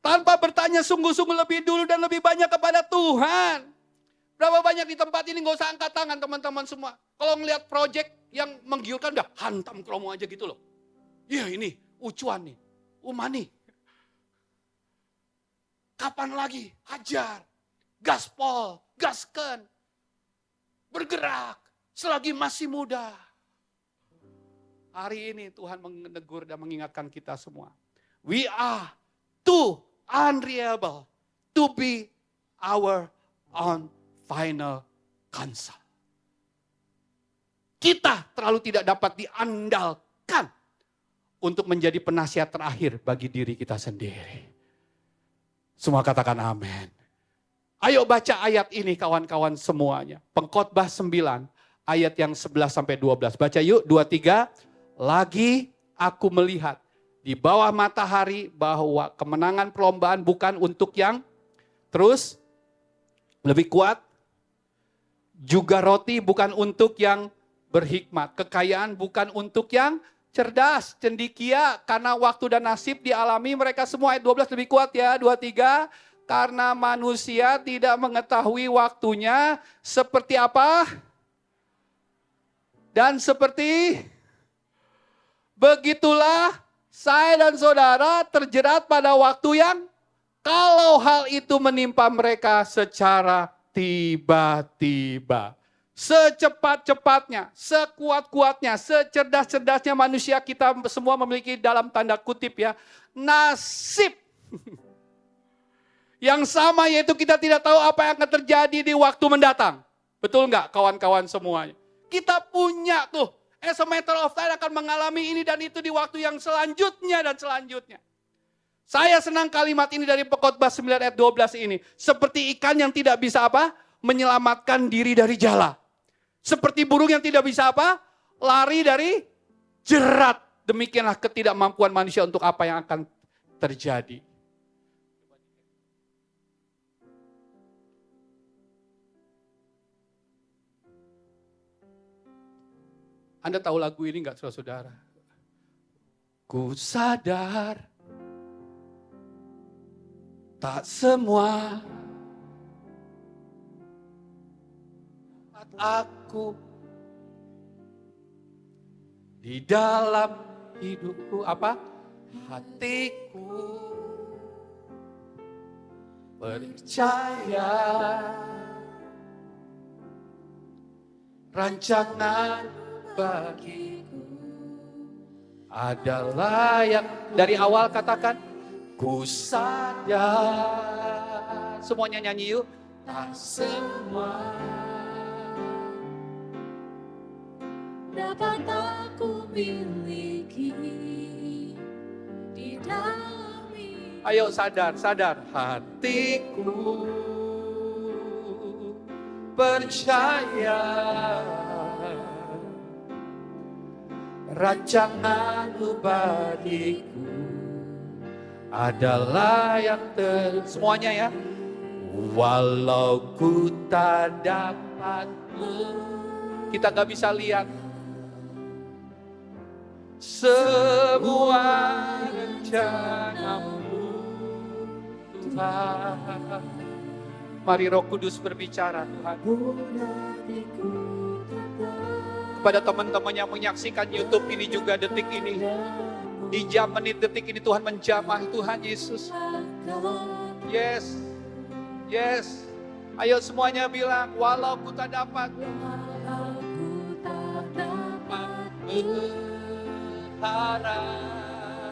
Tanpa bertanya sungguh-sungguh lebih dulu dan lebih banyak kepada Tuhan. Berapa banyak di tempat ini gak usah angkat tangan teman-teman semua. Kalau ngelihat project yang menggiurkan udah hantam kromo aja gitu loh. Iya ini ucuan nih, umani. Kapan lagi? Hajar, gaspol, gaskan. Bergerak selagi masih muda. Hari ini Tuhan menegur dan mengingatkan kita semua. We are too unreliable to be our own final counsel. Kita terlalu tidak dapat diandalkan untuk menjadi penasihat terakhir bagi diri kita sendiri. Semua katakan amin. Ayo baca ayat ini kawan-kawan semuanya. Pengkhotbah 9 ayat yang 11 sampai 12. Baca yuk 2-3. Lagi aku melihat di bawah matahari bahwa kemenangan perlombaan bukan untuk yang Terus, lebih kuat, juga roti bukan untuk yang berhikmat. Kekayaan bukan untuk yang cerdas, cendekia, karena waktu dan nasib dialami mereka semua. Ayat 12 lebih kuat ya, 23. Karena manusia tidak mengetahui waktunya seperti apa. Dan seperti begitulah saya dan saudara terjerat pada waktu yang kalau hal itu menimpa mereka secara tiba-tiba. Secepat-cepatnya, sekuat-kuatnya, secerdas-cerdasnya manusia kita semua memiliki dalam tanda kutip ya, nasib. Yang sama yaitu kita tidak tahu apa yang akan terjadi di waktu mendatang. Betul nggak kawan-kawan semuanya? Kita punya tuh, as a matter of time akan mengalami ini dan itu di waktu yang selanjutnya dan selanjutnya. Saya senang kalimat ini dari Pengkhotbah 9 ayat 12 ini. Seperti ikan yang tidak bisa apa? Menyelamatkan diri dari jala. Seperti burung yang tidak bisa apa? Lari dari jerat. Demikianlah ketidakmampuan manusia untuk apa yang akan terjadi. Anda tahu lagu ini enggak saudara-saudara? Ku sadar tak semua aku di dalam hidupku apa? Hatiku percaya rancangan bagiku adalah yang dari awal katakan ku sadar. Semuanya nyanyi yuk. Tak semua dapat aku miliki di dalam hidup. Ayo sadar, sadar. Hatiku percaya rancangan-Mu bagiku adalah yang semuanya ya. Walau ku tak dapat, kita gak bisa lihat semua rencana-Mu Tuhan. Mari Roh Kudus berbicara Tuhan. Kepada teman-teman yang menyaksikan YouTube ini juga detik ini. Di jam menit detik ini Tuhan menjamah Tuhan Yesus. Yes. Yes. Ayo semuanya bilang, walau ku tak dapat. Berharap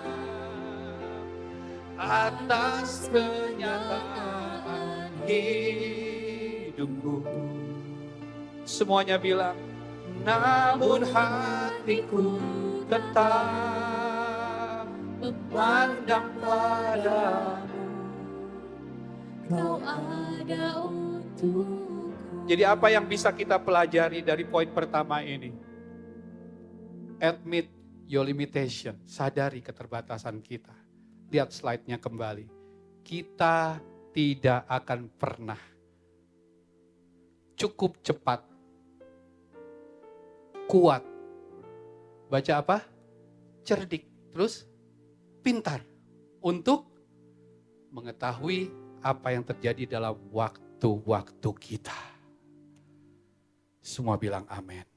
atas kenyataan hidupku. Semuanya bilang, namun hatiku tetap memandang padamu. Kau ada untukku. Jadi apa yang bisa kita pelajari dari poin pertama ini? Admit your limitation. Sadari keterbatasan kita. Lihat slide-nya kembali. Kita tidak akan pernah cukup cepat, kuat, baca apa? Cerdik, terus pintar untuk mengetahui apa yang terjadi dalam waktu-waktu kita. Semua bilang amin.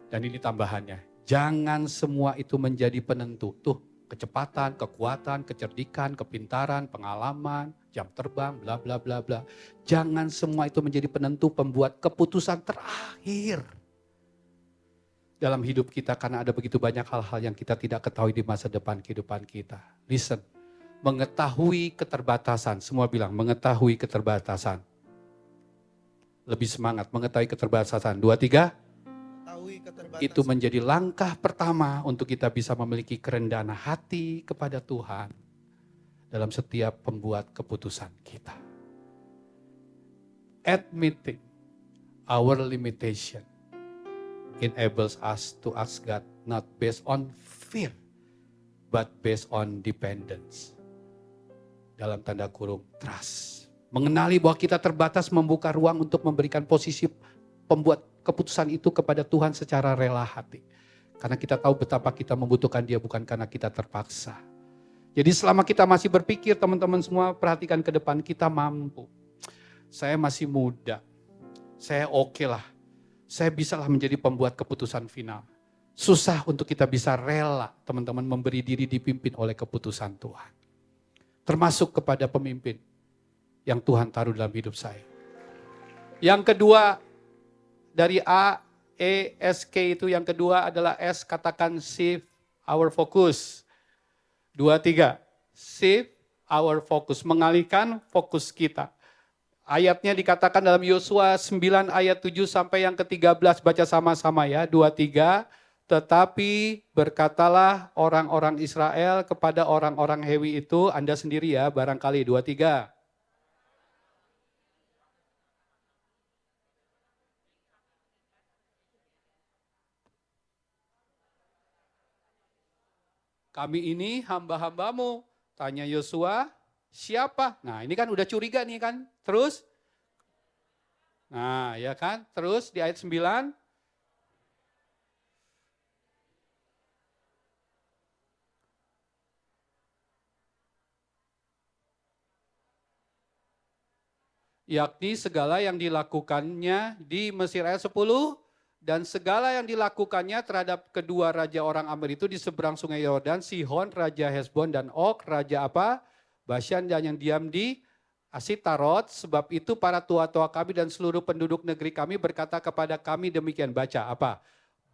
Dan ini tambahannya, jangan semua itu menjadi penentu. Tuh, kecepatan, kekuatan, kecerdikan, kepintaran, pengalaman, jam terbang, bla bla bla bla. Jangan semua itu menjadi penentu pembuat keputusan terakhir dalam hidup kita, karena ada begitu banyak hal-hal yang kita tidak ketahui di masa depan kehidupan kita. Listen, mengetahui keterbatasan, semua bilang mengetahui keterbatasan. Lebih semangat, mengetahui keterbatasan. 2, 3. Itu menjadi langkah pertama untuk kita bisa memiliki kerendahan hati kepada Tuhan dalam setiap pembuat keputusan kita. Admitting our limitation enables us to ask God not based on fear, but based on dependence. Dalam tanda kurung, trust. Mengenali bahwa kita terbatas, membuka ruang untuk memberikan posisi pembuat keputusan itu kepada Tuhan secara rela hati. Karena kita tahu betapa kita membutuhkan Dia, bukan karena kita terpaksa. Jadi selama kita masih berpikir, teman-teman semua perhatikan ke depan, kita mampu. Saya masih muda, saya oke lah. Saya bisalah menjadi pembuat keputusan final. Susah untuk kita bisa rela, teman-teman, memberi diri dipimpin oleh keputusan Tuhan. Termasuk kepada pemimpin yang Tuhan taruh dalam hidup saya. Yang kedua, dari A, E, S, K itu yang kedua adalah S, katakan shift our focus. 2, 3, shift our focus, mengalihkan fokus kita. Ayatnya dikatakan dalam Yosua 9 ayat 7 sampai yang ke-13, baca sama-sama ya, 2, 3. Tetapi berkatalah orang-orang Israel kepada orang-orang Hewi itu, Anda sendiri ya barangkali, 2, 3. Kami ini hamba-hambamu. Tanya Yosua, siapa? Nah ini kan udah curiga nih kan. Terus? Nah ya kan, terus di ayat 9. Yakni segala yang dilakukannya di Mesir, ayat 10. Dan segala yang dilakukannya terhadap kedua raja orang Amor itu di seberang sungai Yordan, Sihon, Raja Hesbon, dan Og, Raja apa? Bashan, dan yang diam di Asitarot. Sebab itu para tua-tua kami dan seluruh penduduk negeri kami berkata kepada kami demikian, baca apa?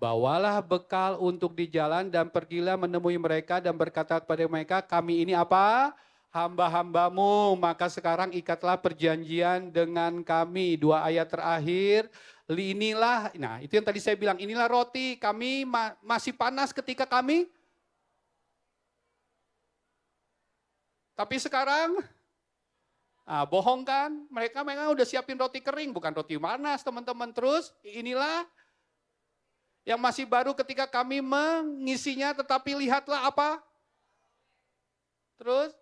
Bawalah bekal untuk di jalan dan pergilah menemui mereka dan berkata kepada mereka, kami ini apa? Hamba-hambamu, maka sekarang ikatlah perjanjian dengan kami. 2 ayat terakhir. Inilah, nah itu yang tadi saya bilang, inilah roti kami masih panas ketika kami. Tapi sekarang, bohong kan, mereka udah siapin roti kering, bukan roti panas teman-teman. Terus inilah yang masih baru ketika kami mengisinya, tetapi lihatlah apa. Terus.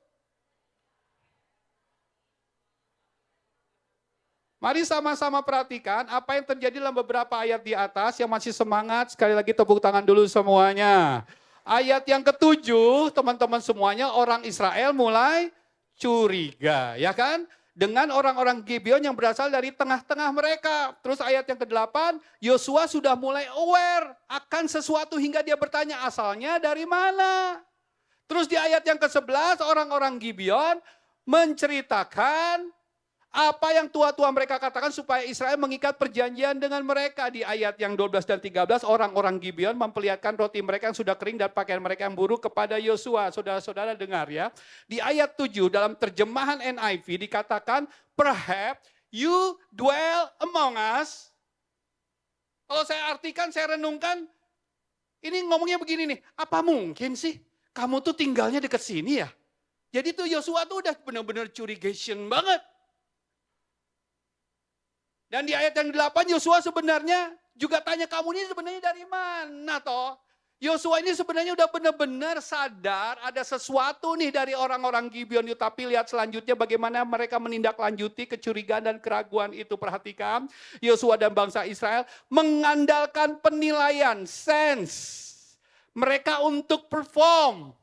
Mari sama-sama perhatikan apa yang terjadi dalam beberapa ayat di atas yang masih semangat. Sekali lagi tepuk tangan dulu semuanya. Ayat yang ke-7, teman-teman semuanya, orang Israel mulai curiga, ya kan? Dengan orang-orang Gibeon yang berasal dari tengah-tengah mereka. Terus ayat yang ke-8, Yosua sudah mulai aware akan sesuatu hingga dia bertanya asalnya dari mana. Terus di ayat yang ke-11, orang-orang Gibeon menceritakan apa yang tua-tua mereka katakan supaya Israel mengikat perjanjian dengan mereka. Di ayat yang 12 dan 13 orang-orang Gibeon memperlihatkan roti mereka yang sudah kering dan pakaian mereka yang buruk kepada Yosua. Saudara-saudara dengar ya. Di ayat 7 dalam terjemahan NIV dikatakan, perhaps you dwell among us. Kalau saya artikan, saya renungkan, ini ngomongnya begini nih, apa mungkin sih kamu tuh tinggalnya dekat sini ya? Jadi tuh Yosua tuh udah benar-benar curigation banget. Dan di ayat yang 8 Yosua sebenarnya juga tanya, kamu ini sebenarnya dari mana toh? Yosua ini sebenarnya udah benar-benar sadar ada sesuatu nih dari orang-orang Gibeon itu. Tapi lihat selanjutnya bagaimana mereka menindaklanjuti kecurigaan dan keraguan itu. Perhatikan, Yosua dan bangsa Israel mengandalkan penilaian, sense mereka untuk perform.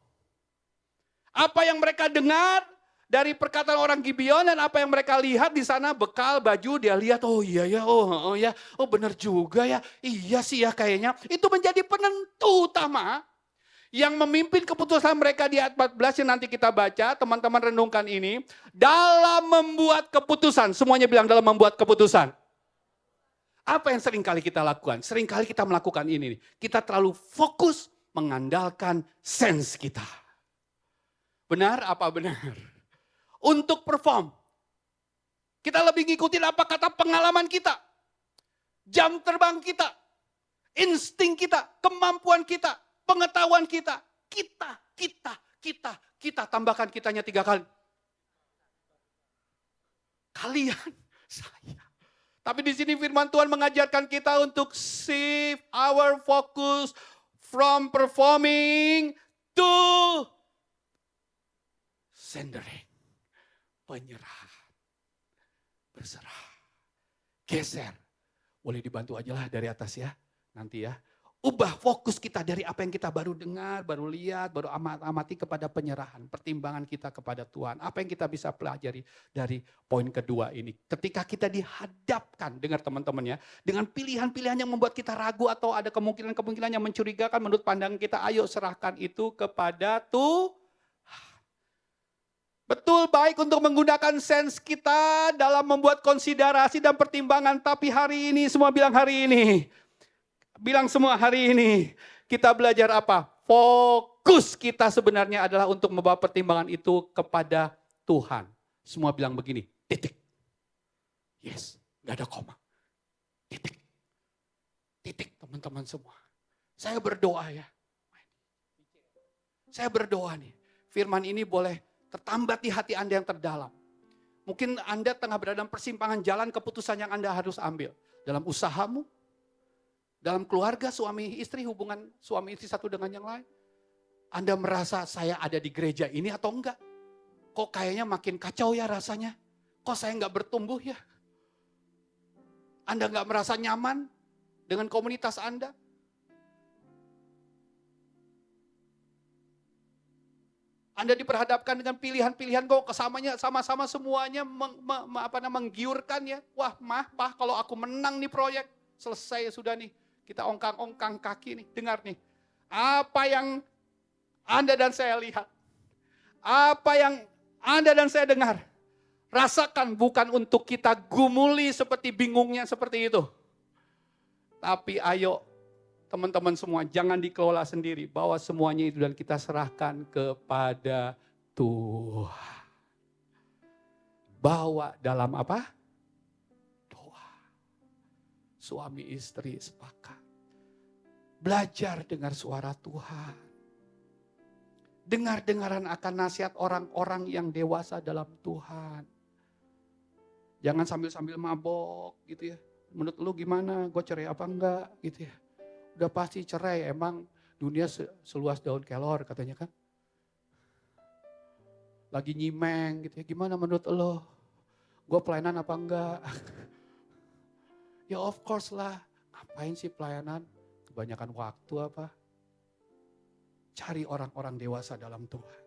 Apa yang mereka dengar dari perkataan orang Gibeon dan apa yang mereka lihat di sana, bekal, baju, dia lihat, oh iya ya, oh ya, oh benar juga ya, iya sih ya kayaknya. Itu menjadi penentu utama yang memimpin keputusan mereka di ayat 14 yang nanti kita baca, teman-teman renungkan ini. Dalam membuat keputusan, semuanya bilang dalam membuat keputusan. Apa yang sering kali kita lakukan? Sering kali kita melakukan ini. Kita terlalu fokus mengandalkan sense kita. Benar apa benar? Untuk perform. Kita lebih ngikutin apa kata pengalaman kita. Jam terbang kita. Insting kita. Kemampuan kita. Pengetahuan kita. Kita. Tambahkan kitanya 3 kali. Kalian, saya. Tapi di sini firman Tuhan mengajarkan kita untuk shift our focus from performing to surrendering. Penyerahan. berserah. Geser. Boleh dibantu aja lah dari atas ya. Nanti ya. Ubah fokus kita dari apa yang kita baru dengar, baru lihat, baru amati kepada penyerahan. Pertimbangan kita kepada Tuhan. Apa yang kita bisa pelajari dari poin kedua ini. Ketika kita dihadapkan, dengar teman-teman ya. Dengan pilihan-pilihan yang membuat kita ragu atau ada kemungkinan-kemungkinan yang mencurigakan menurut pandangan kita. Ayo serahkan itu kepada Tuhan. Betul baik untuk menggunakan sense kita dalam membuat konsiderasi dan pertimbangan. Tapi hari ini, semua bilang hari ini. Bilang semua hari ini, kita belajar apa? Fokus kita sebenarnya adalah untuk membawa pertimbangan itu kepada Tuhan. Semua bilang begini, titik. Yes, gak ada koma. Titik. Titik teman-teman semua. Saya berdoa ya. Saya berdoa nih, firman ini boleh tertambat di hati Anda yang terdalam. Mungkin Anda tengah berada dalam persimpangan jalan keputusan yang Anda harus ambil. Dalam usahamu, dalam keluarga suami istri, hubungan suami istri satu dengan yang lain. Anda merasa saya ada di gereja ini atau enggak? Kok kayaknya makin kacau ya rasanya? Kok saya enggak bertumbuh ya? Anda enggak merasa nyaman dengan komunitas Anda? Anda diperhadapkan dengan pilihan-pilihan kok kesamanya sama-sama semuanya menggiurkan ya. Wah pah kalau aku menang nih proyek, selesai sudah nih. Kita ongkang-ongkang kaki nih, dengar nih. Apa yang Anda dan saya lihat, apa yang Anda dan saya dengar, rasakan bukan untuk kita gumuli seperti bingungnya seperti itu. Tapi ayo teman-teman semua, jangan dikelola sendiri. Bawa semuanya itu dan kita serahkan kepada Tuhan. Bawa dalam apa? Suami istri sepakat. Belajar dengar suara Tuhan. Dengar-dengaran akan nasihat orang-orang yang dewasa dalam Tuhan. Jangan sambil-sambil mabok gitu ya. Menurut lu gimana? Gue cerai apa enggak gitu ya. Udah pasti cerai, emang dunia seluas daun kelor katanya kan. Lagi nyimeng gitu ya. Gimana menurut lo? Gue pelayanan apa enggak? Ya of course lah, ngapain sih pelayanan? Kebanyakan waktu apa? Cari orang-orang dewasa dalam Tuhan.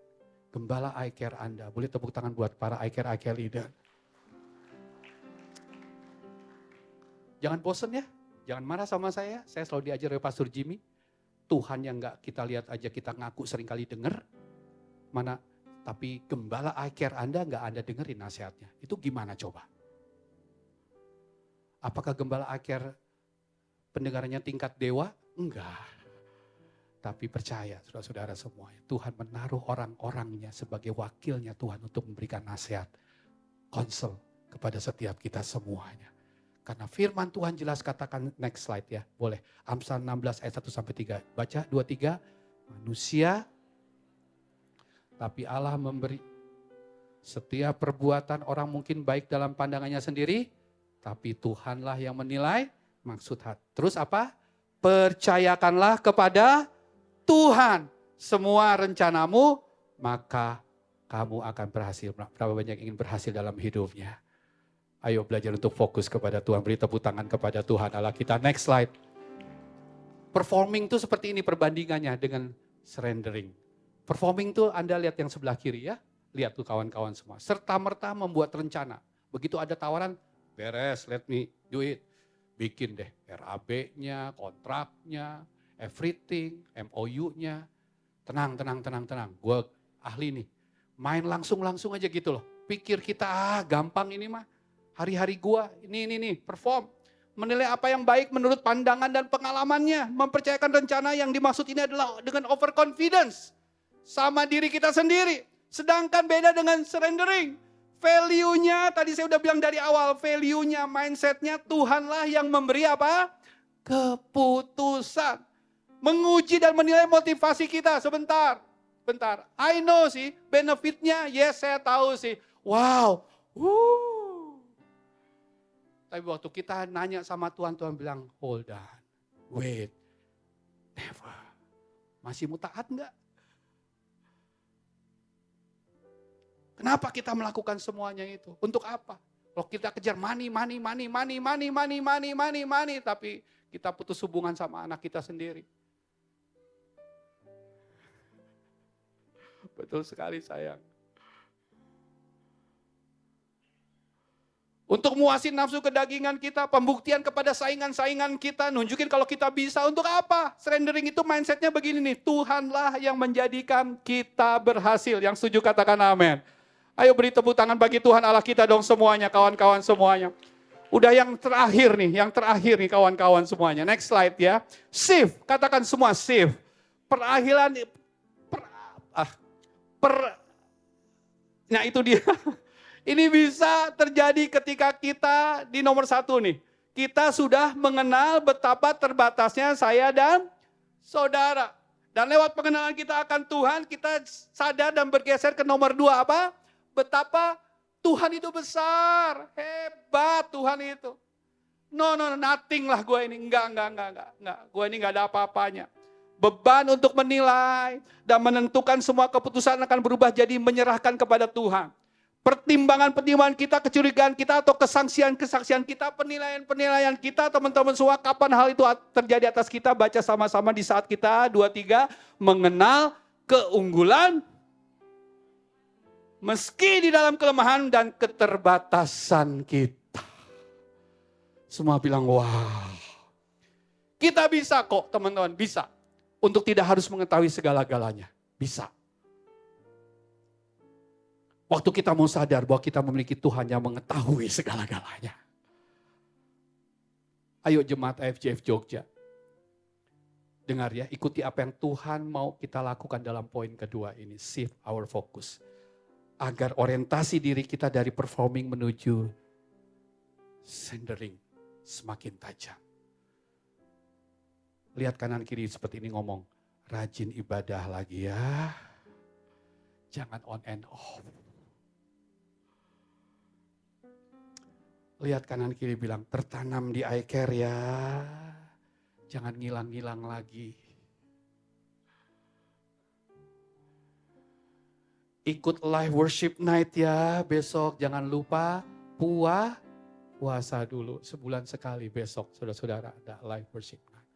Gembala I Care Anda. Boleh tepuk tangan buat para I Care leader. Jangan bosen ya, jangan marah sama saya selalu diajar oleh Pastor Jimmy. Tuhan yang gak kita lihat aja kita ngaku seringkali denger. Mana, tapi gembala I Care Anda gak Anda dengerin nasihatnya. Itu gimana coba? Apakah gembala akhir pendengarannya tingkat dewa? Enggak. Tapi percaya saudara-saudara semuanya. Tuhan menaruh orang-orangnya sebagai wakilnya Tuhan untuk memberikan nasihat. Konsel kepada setiap kita semuanya. Karena firman Tuhan jelas katakan, next slide ya. Boleh. Amsal 16 ayat 1-3. Baca 2-3. Manusia, tapi Allah memberi. Setiap perbuatan orang mungkin baik dalam pandangannya sendiri. Tapi Tuhanlah yang menilai maksud hati. Terus apa? Percayakanlah kepada Tuhan semua rencanamu, maka kamu akan berhasil. Berapa banyak ingin berhasil dalam hidupnya? Ayo belajar untuk fokus kepada Tuhan. Beri tepuk tangan kepada Tuhan Allah kita. Next slide. Performing itu seperti ini perbandingannya dengan surrendering. Performing itu Anda lihat yang sebelah kiri ya. Lihat tuh kawan-kawan semua. Serta-merta membuat rencana. Begitu ada tawaran, beres, let me do it. Bikin deh RAB-nya, kontraknya, everything, MOU-nya. Tenang. Gue ahli nih. Main langsung aja gitu loh. Pikir kita gampang ini mah. Hari-hari gue ini perform. Menilai apa yang baik menurut pandangan dan pengalamannya. Mempercayakan rencana yang dimaksud ini adalah dengan overconfidence. Sama diri kita sendiri. Sedangkan beda dengan surrendering. Value-nya, tadi saya udah bilang dari awal, value-nya, mindset-nya Tuhanlah yang memberi apa? Keputusan. Menguji dan menilai motivasi kita. Sebentar. I know sih, benefit-nya, yes saya tahu sih. Wow. Tapi waktu kita nanya sama Tuhan, Tuhan bilang, hold on, wait, never. Masih mau taat enggak? Kenapa kita melakukan semuanya itu? Untuk apa? Kalau kita kejar money, tapi kita putus hubungan sama anak kita sendiri. Betul sekali sayang. Untuk muasin nafsu kedagingan kita, pembuktian kepada saingan-saingan kita, nunjukin kalau kita bisa. Untuk apa? Surrendering itu mindsetnya begini nih, Tuhanlah yang menjadikan kita berhasil. Yang setuju katakan amin. Ayo beri tepuk tangan bagi Tuhan Allah kita dong semuanya, kawan-kawan semuanya. Udah yang terakhir nih kawan-kawan semuanya. Next slide ya. Shift, katakan semua shift. Nah itu dia. Ini bisa terjadi ketika kita di nomor 1 nih. Kita sudah mengenal betapa terbatasnya saya dan saudara. Dan lewat pengenalan kita akan Tuhan, kita sadar dan bergeser ke nomor 2 apa? Betapa Tuhan itu besar, hebat Tuhan itu. No, nothing lah gue ini. Enggak. Gue ini enggak ada apa-apanya. Beban untuk menilai dan menentukan semua keputusan akan berubah jadi menyerahkan kepada Tuhan. Pertimbangan kita, kecurigaan kita, atau kesaksian kita, penilaian kita, teman-teman semua, kapan hal itu terjadi atas kita, baca sama-sama di saat kita, 2, 3, mengenal keunggulan, meski di dalam kelemahan dan keterbatasan kita. Semua bilang, wah. Kita bisa kok teman-teman, bisa. Untuk tidak harus mengetahui segala-galanya, bisa. Waktu kita mau sadar bahwa kita memiliki Tuhan yang mengetahui segala-galanya. Ayo jemaat IFJF Jogja. Dengar ya, ikuti apa yang Tuhan mau kita lakukan dalam poin kedua ini. Shift our focus. Agar orientasi diri kita dari performing menuju surrendering semakin tajam. Lihat kanan kiri seperti ini ngomong, rajin ibadah lagi ya. Jangan on and off. Lihat kanan kiri bilang, tertanam di iCare ya. Jangan ngilang-ngilang lagi. Ikut live worship night ya besok. Jangan lupa puasa dulu. Sebulan sekali besok saudara-saudara ada live worship night.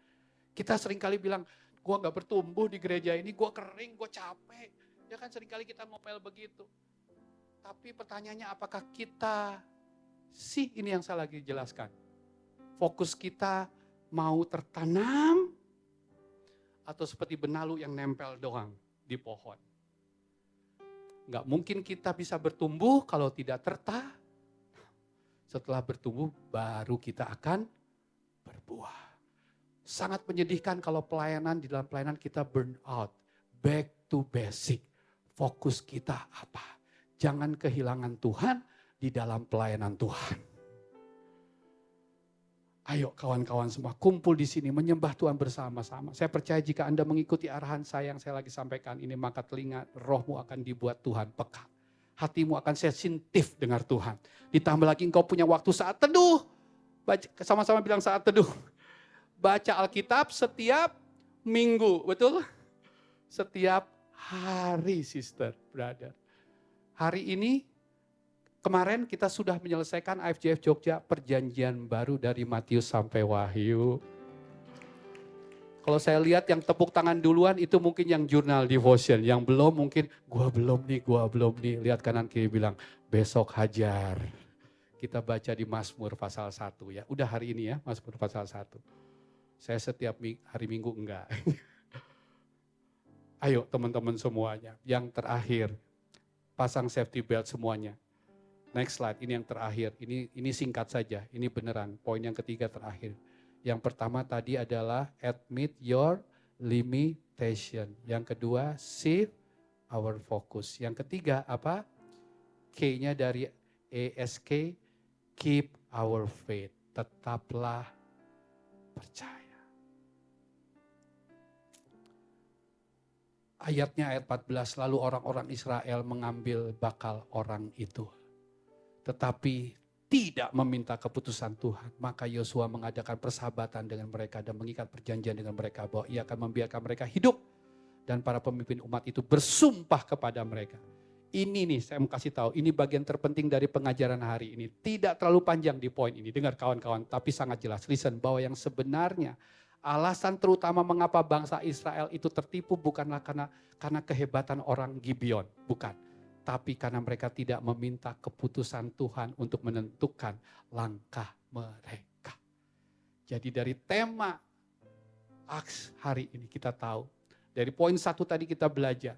Kita seringkali bilang, gue gak bertumbuh di gereja ini, gue kering, gue capek. Ya kan seringkali kita ngomel begitu. Tapi pertanyaannya apakah kita ini yang saya lagi jelaskan. Fokus kita mau tertanam atau seperti benalu yang nempel doang di pohon. Nggak mungkin kita bisa bertumbuh kalau tidak tertanam. Setelah bertumbuh baru kita akan berbuah. Sangat menyedihkan kalau di dalam pelayanan kita burn out. Back to basic. Fokus kita apa? Jangan kehilangan Tuhan di dalam pelayanan Tuhan. Ayo kawan-kawan semua kumpul di sini menyembah Tuhan bersama-sama. Saya percaya jika Anda mengikuti arahan saya yang saya lagi sampaikan ini, maka telinga rohmu akan dibuat Tuhan peka. Hatimu akan sensitif dengar Tuhan. Ditambah lagi engkau punya waktu saat teduh. Sama-sama bilang saat teduh. Baca Alkitab setiap minggu, betul? Setiap hari, sister, brother. Hari ini, kemarin kita sudah menyelesaikan IFJF Jogja perjanjian baru dari Matius sampai Wahyu. Kalau saya lihat yang tepuk tangan duluan itu mungkin yang jurnal devotion. Yang belum mungkin, gua belum nih. Lihat kanan kiri bilang, besok hajar. Kita baca di Mazmur pasal 1 ya. Udah hari ini ya, Mazmur pasal 1. Saya setiap hari Minggu enggak. Ayo teman-teman semuanya. Yang terakhir, pasang safety belt semuanya. Next slide, ini yang terakhir. Ini singkat saja, ini beneran. Poin yang ketiga terakhir. Yang pertama tadi adalah admit your limitation. Yang kedua, shift our focus. Yang ketiga apa? K-nya dari ESK, keep our faith. Tetaplah percaya. Ayatnya ayat 14, lalu orang-orang Israel mengambil bakal orang itu. Tetapi tidak meminta keputusan Tuhan. Maka Yosua mengadakan persahabatan dengan mereka dan mengikat perjanjian dengan mereka bahwa ia akan membiarkan mereka hidup. Dan para pemimpin umat itu bersumpah kepada mereka. Ini nih saya mau kasih tahu, ini bagian terpenting dari pengajaran hari ini. Tidak terlalu panjang di poin ini, dengar kawan-kawan, tapi sangat jelas. Listen, bahwa yang sebenarnya alasan terutama mengapa bangsa Israel itu tertipu bukanlah karena kehebatan orang Gibeon, bukan. Tapi karena mereka tidak meminta keputusan Tuhan untuk menentukan langkah mereka. Jadi dari tema Aks hari ini kita tahu, dari poin 1 tadi kita belajar,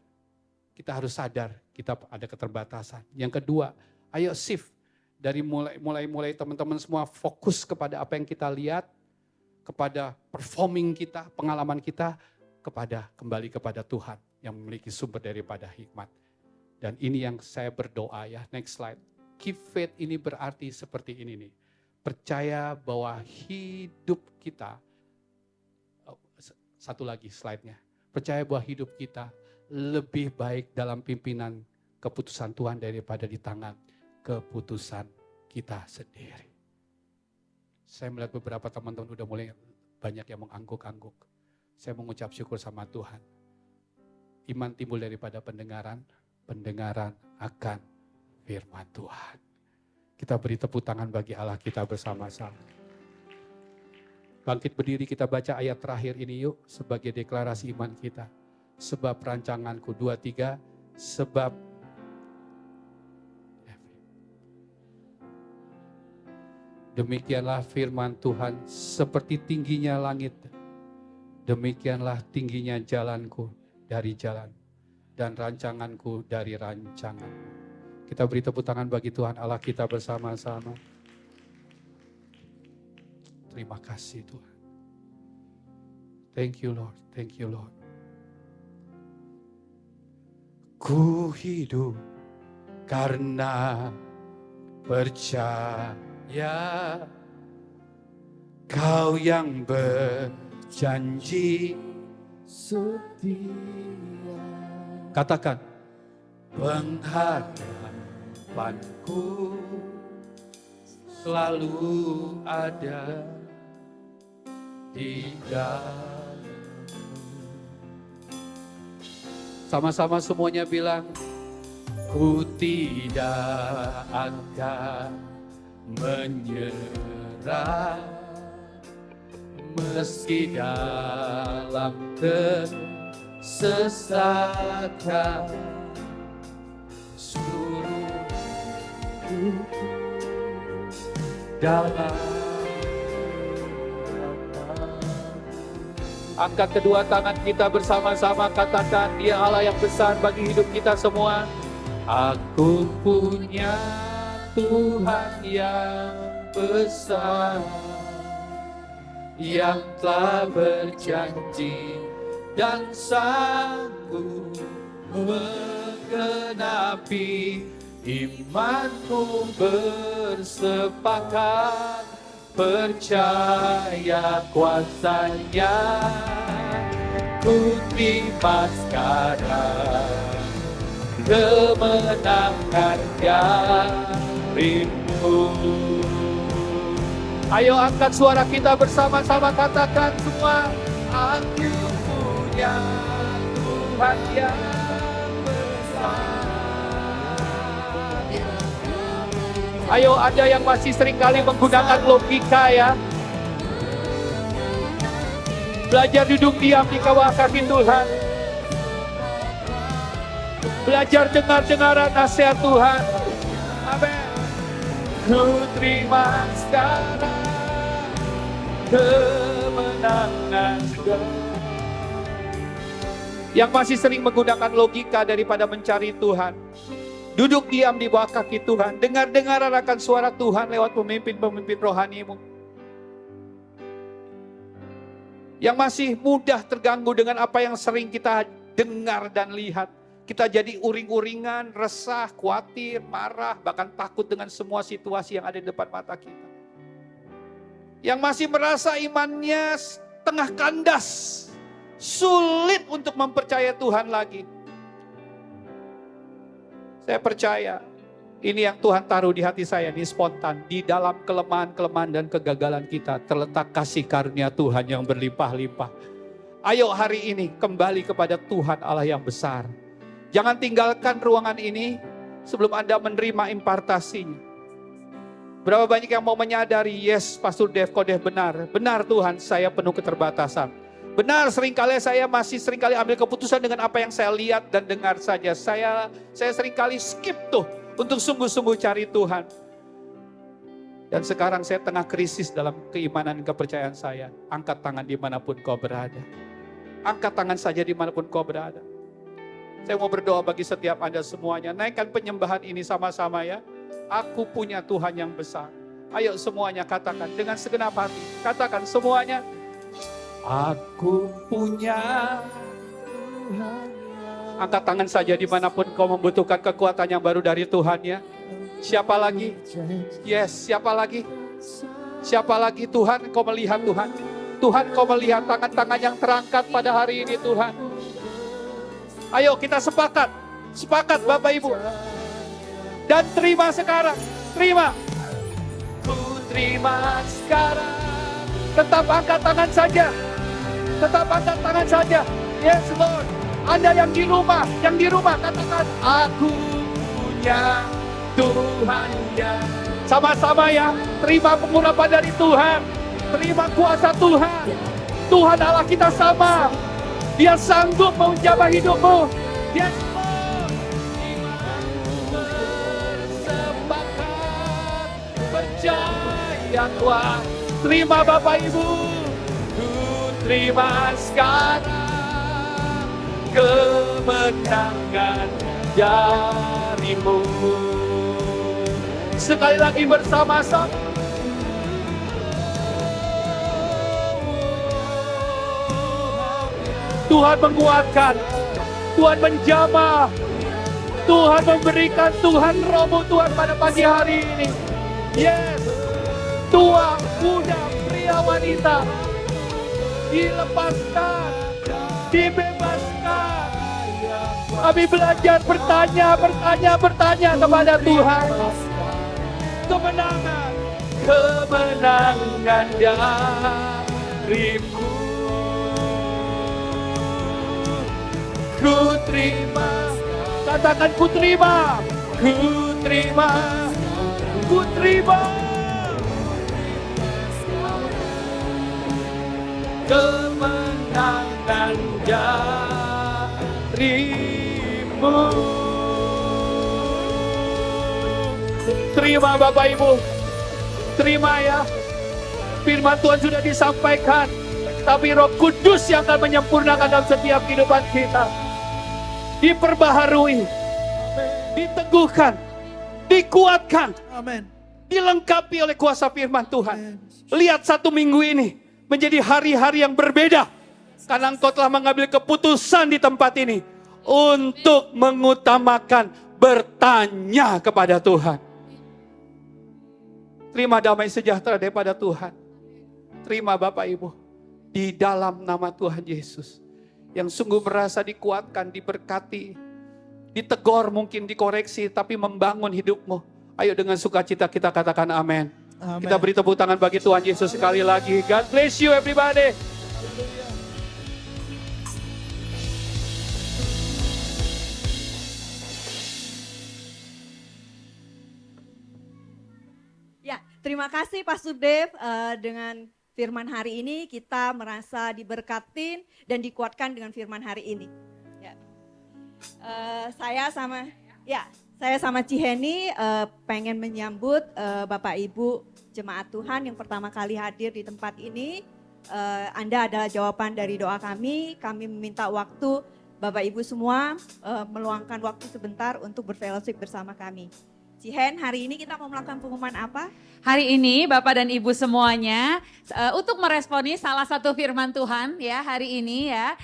kita harus sadar kita ada keterbatasan. Yang kedua, ayo shift dari mulai teman-teman semua fokus kepada apa yang kita lihat, kepada performing kita, pengalaman kita, kembali kepada Tuhan yang memiliki sumber daripada hikmat. Dan ini yang saya berdoa ya. Next slide. Keep faith ini berarti seperti ini nih. Percaya bahwa hidup kita, satu lagi slide-nya. Percaya bahwa hidup kita lebih baik dalam pimpinan keputusan Tuhan daripada di tangan keputusan kita sendiri. Saya melihat beberapa teman-teman udah mulai banyak yang mengangguk-angguk. Saya mengucap syukur sama Tuhan. Iman timbul daripada pendengaran akan firman Tuhan. Kita beri tepuk tangan bagi Allah kita bersama-sama. Bangkit berdiri, kita baca ayat terakhir ini yuk sebagai deklarasi iman kita. Sebab rancanganku 2-3, sebab demikianlah firman Tuhan seperti tingginya langit, demikianlah tingginya jalanku dari jalan dan rancanganku dari rancanganmu. Kita beri tepuk tangan bagi Tuhan Allah kita bersama-sama. Terima kasih Tuhan. Thank you Lord, thank you Lord. Ku hidup karena percaya Kau yang berjanji setia. Katakan, pengharapanku selalu ada di dalam. Sama-sama semuanya bilang, ku tidak akan menyerah meski dalam kesesatan suruh dalam. Angkat kedua tangan kita bersama-sama, katakan, Dia Allah yang besar bagi hidup kita semua. Aku punya Tuhan yang besar, yang telah berjanji dan sanggup menggenapi. Imanku bersepakat percaya kuasanya, ku terima sekarang kemenangan darimu. Ayo angkat suara kita bersama-sama, katakan semua, aku punya Tuhan yang besar. Ayo, ada yang masih seringkali menggunakan logika ya. Belajar duduk diam di bawah kaki Tuhan. Belajar dengar-dengaran nasihat Tuhan. Amin. Ku terima sekarang kemenangan. Yang masih sering menggunakan logika daripada mencari Tuhan, duduk diam di bawah kaki Tuhan. Dengar-dengaran akan suara Tuhan lewat pemimpin-pemimpin rohanimu. Yang masih mudah terganggu dengan apa yang sering kita dengar dan lihat. Kita jadi uring-uringan, resah, khawatir, marah, bahkan takut dengan semua situasi yang ada di depan mata kita. Yang masih merasa imannya tengah kandas, sulit untuk mempercayai Tuhan lagi. Saya percaya ini yang Tuhan taruh di hati saya, ini spontan. Di dalam kelemahan-kelemahan dan kegagalan kita terletak kasih karunia Tuhan yang berlimpah-limpah. Ayo hari ini kembali kepada Tuhan Allah yang besar. Jangan tinggalkan ruangan ini sebelum Anda menerima impartasinya. Berapa banyak yang mau menyadari, yes Pastor Dev Kodeh benar. Benar Tuhan, saya penuh keterbatasan. Benar seringkali saya masih seringkali ambil keputusan dengan apa yang saya lihat dan dengar saja. Saya seringkali skip tuh untuk sungguh-sungguh cari Tuhan. Dan sekarang saya tengah krisis dalam keimanan dan kepercayaan saya. Angkat tangan dimanapun kau berada. Angkat tangan saja dimanapun kau berada. Saya mau berdoa bagi setiap Anda semuanya. Naikkan penyembahan ini sama-sama ya. Aku punya Tuhan yang besar. Ayo semuanya katakan dengan segenap hati. Katakan semuanya. Aku punya Tuhan. Angkat tangan saja dimanapun kau membutuhkan kekuatan yang baru dari Tuhan ya. Siapa lagi? Yes, siapa lagi? Siapa lagi? Tuhan, kau melihat Tuhan. Tuhan, kau melihat tangan-tangan yang terangkat pada hari ini Tuhan. Ayo kita sepakat. Sepakat Bapak Ibu. Dan terima sekarang. Terima. Ku terima sekarang. Tetap angkat tangan saja. Tetap angkat tangan saja. Yes Lord. Anda yang di rumah katakan, aku punya Tuhan ya. Sama-sama ya, terima pengurapan dari Tuhan. Terima kuasa Tuhan. Tuhan Allah kita sama. Dia sanggup menjamah hidupmu. Dia bersepakat percaya Tuhan. Terima Bapak Ibu. Ku terima sekarang kemenangan darimu. Sekali lagi bersama-sama. Tuhan menguatkan, Tuhan menjamah, Tuhan memberikan, Tuhan Roh-Mu Tuhan pada pagi hari ini. Yes, tua, muda, pria, wanita, dilepaskan, dibebaskan. Kami belajar bertanya kepada Tuhan. Kemenangan darimu. Ku terima, katakan ku terima, ku terima, ku terima. Kemenangan darimu. Terima Bapak Ibu, terima ya. Firman Tuhan sudah disampaikan, tapi Roh Kudus yang akan menyempurnakan dalam setiap kehidupan kita. Diperbaharui, diteguhkan, dikuatkan, Amin. dilengkapi oleh kuasa firman Tuhan. Lihat satu minggu ini menjadi hari-hari yang berbeda. Karena engkau telah mengambil keputusan di tempat ini untuk mengutamakan bertanya kepada Tuhan. Terima damai sejahtera daripada Tuhan. Terima Bapak Ibu. Di dalam nama Tuhan Yesus. Yang sungguh merasa dikuatkan, diberkati. Ditegur mungkin, dikoreksi. Tapi membangun hidupmu. Ayo dengan sukacita kita katakan amin. Kita beri tepuk tangan bagi Tuhan Yesus sekali lagi. God bless you everybody. Ya, terima kasih Pastor Dev. Dengan firman hari ini kita merasa diberkatin dan dikuatkan dengan firman hari ini. Ya. Saya sama Ciheni pengen menyambut Bapak Ibu jemaat Tuhan yang pertama kali hadir di tempat ini. Anda adalah jawaban dari doa kami. Kami meminta waktu Bapak Ibu semua meluangkan waktu sebentar untuk berfellowship bersama kami. Cihen, hari ini kita mau melakukan pengumuman apa? Hari ini Bapak dan Ibu semuanya untuk meresponi salah satu firman Tuhan ya hari ini ya.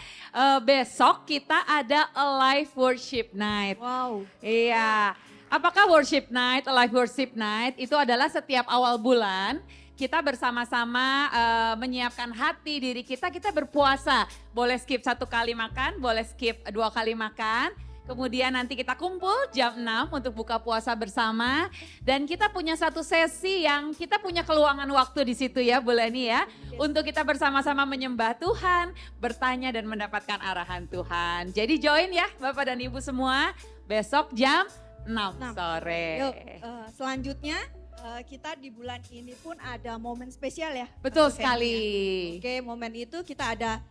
Besok kita ada a live worship night. Wow. Iya. Apakah worship night, a live worship night itu adalah setiap awal bulan kita bersama-sama menyiapkan hati diri kita berpuasa. Boleh skip 1 kali makan, boleh skip 2 kali makan. Kemudian nanti kita kumpul jam 6 untuk buka puasa bersama. Dan kita punya satu sesi yang kita punya keluangan waktu di situ ya Bu Leni ya. Untuk kita bersama-sama menyembah Tuhan, bertanya dan mendapatkan arahan Tuhan. Jadi join ya Bapak dan Ibu semua besok jam 6 sore. Yuk, selanjutnya kita di bulan ini pun ada momen spesial ya. Betul Mas sekali. Oke, momen itu kita ada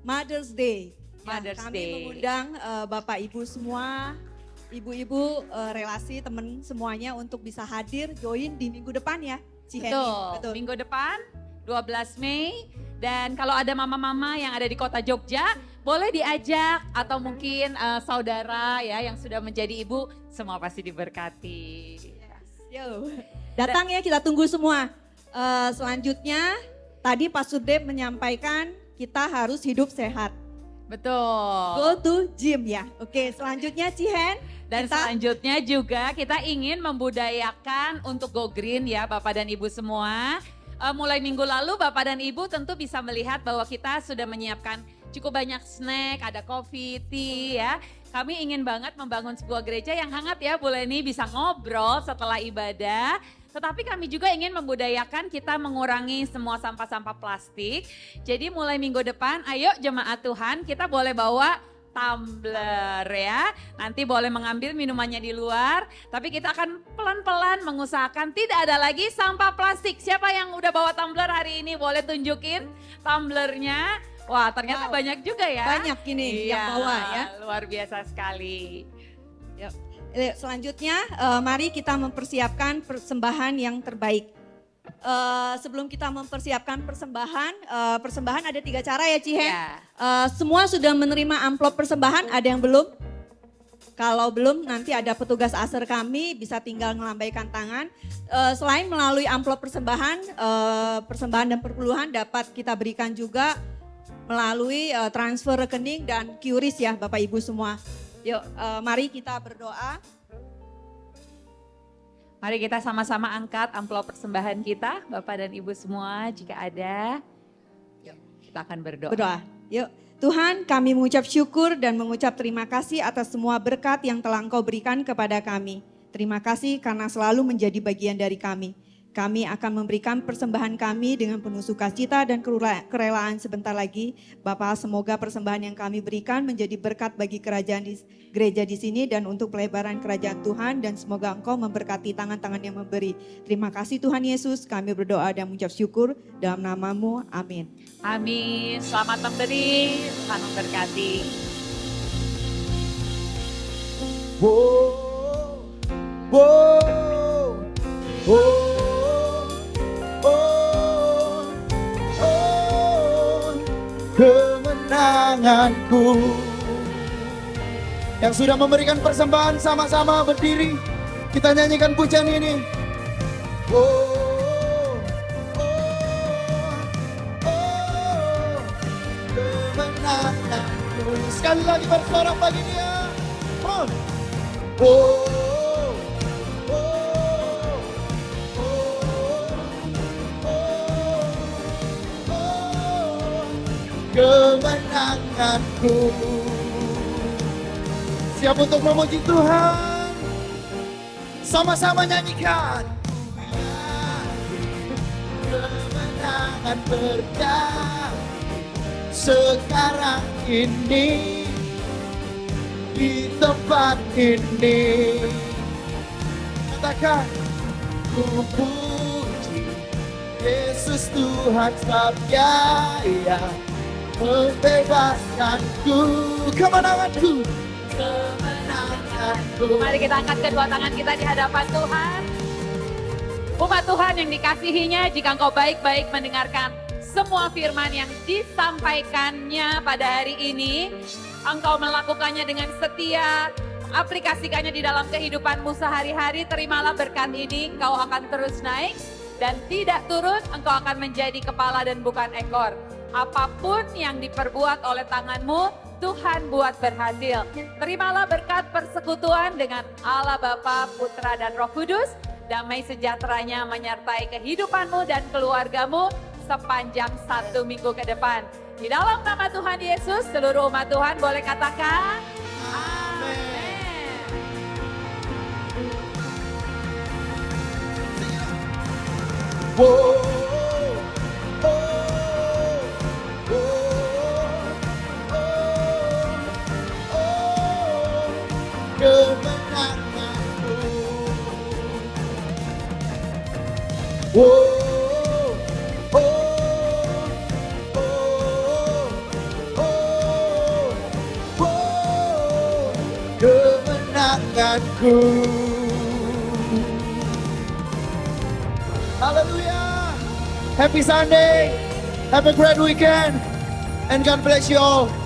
Mother's Day. Mother's kami Day. mengundang Bapak Ibu semua, ibu-ibu relasi teman semuanya untuk bisa hadir join di minggu depan ya. Ciheni. Betul. Minggu depan 12 Mei. Dan kalau ada mama-mama yang ada di kota Jogja, boleh diajak atau mungkin saudara ya yang sudah menjadi ibu, semua pasti diberkati. Yo. Datang ya, kita tunggu semua. Selanjutnya tadi Pak Sudep menyampaikan kita harus hidup sehat. Betul. Go to gym ya. Oke, selanjutnya Cihen. Dan selanjutnya juga kita ingin membudayakan untuk go green ya Bapak dan Ibu semua. Mulai minggu lalu Bapak dan Ibu tentu bisa melihat bahwa kita sudah menyiapkan cukup banyak snack, ada coffee, tea ya. Kami ingin banget membangun sebuah gereja yang hangat ya Bu Leni, bisa ngobrol setelah ibadah. Tetapi kami juga ingin membudayakan kita mengurangi semua sampah-sampah plastik. Jadi mulai minggu depan ayo jemaat Tuhan kita boleh bawa tumbler ya. Nanti boleh mengambil minumannya di luar. Tapi kita akan pelan-pelan mengusahakan tidak ada lagi sampah plastik. Siapa yang udah bawa tumbler hari ini boleh tunjukin tumblernya. Wah ternyata banyak juga ya. Banyak ini yang bawa ya. Luar biasa sekali. Yuk. Selanjutnya mari kita mempersiapkan persembahan yang terbaik. Sebelum kita mempersiapkan persembahan ada 3 cara ya Cihen. Ya. Semua sudah menerima amplop persembahan, ada yang belum? Kalau belum nanti ada petugas aser kami bisa tinggal melambaikan tangan. Selain melalui amplop persembahan dan perpuluhan dapat kita berikan juga melalui transfer rekening dan QRIS ya Bapak Ibu semua. Yuk mari kita berdoa. Mari kita sama-sama angkat amplop persembahan kita Bapak dan Ibu semua jika ada. Yuk kita akan Berdoa. Yuk. Tuhan, kami mengucap syukur dan mengucap terima kasih atas semua berkat yang telah Engkau berikan kepada kami. Terima kasih karena selalu menjadi bagian dari kami. Kami akan memberikan persembahan kami dengan penuh sukacita dan kerelaan sebentar lagi. Bapa, semoga persembahan yang kami berikan menjadi berkat bagi kerajaan gereja di sini dan untuk pelebaran kerajaan Tuhan, dan semoga Engkau memberkati tangan-tangan yang memberi. Terima kasih Tuhan Yesus, kami berdoa dan mengucap syukur dalam nama-Mu. Amin. Amin. Selamat memberi, Tuhan memberkati. Oh, oh, oh. Kemenanganku. Yang sudah memberikan persembahan sama-sama berdiri. Kita nyanyikan pujian ini. Oh, kemenanganku. Sekali lagi bersorak bagi Dia. Come on. Kemenanganku. Siap untuk memuji Tuhan. Sama-sama nyanyikan. Kemenangan berkat sekarang ini di tempat ini. Katakan. Ku puji Yesus Tuhan Sabya membebaskanku. Kemenanganku. Kemenanganku. Mari kita angkat kedua tangan kita di hadapan Tuhan. Umat Tuhan yang dikasihinya, jika engkau baik-baik mendengarkan semua firman yang disampaikannya pada hari ini, engkau melakukannya dengan setia, aplikasikannya di dalam kehidupanmu sehari-hari, terimalah berkat ini, engkau akan terus naik dan tidak turun, engkau akan menjadi kepala dan bukan ekor. Apapun yang diperbuat oleh tanganmu, Tuhan buat berhasil. Terimalah berkat persekutuan dengan Allah Bapa, Putra, dan Roh Kudus. Damai sejahteranya menyertai kehidupanmu dan keluargamu sepanjang 1 minggu ke depan. Di dalam nama Tuhan Yesus, seluruh umat Tuhan boleh katakan, Amin. Kemenanganku. Oh, oh, oh, oh, kemenanganku. Hallelujah. Happy Sunday. Have a great weekend. And God bless you all.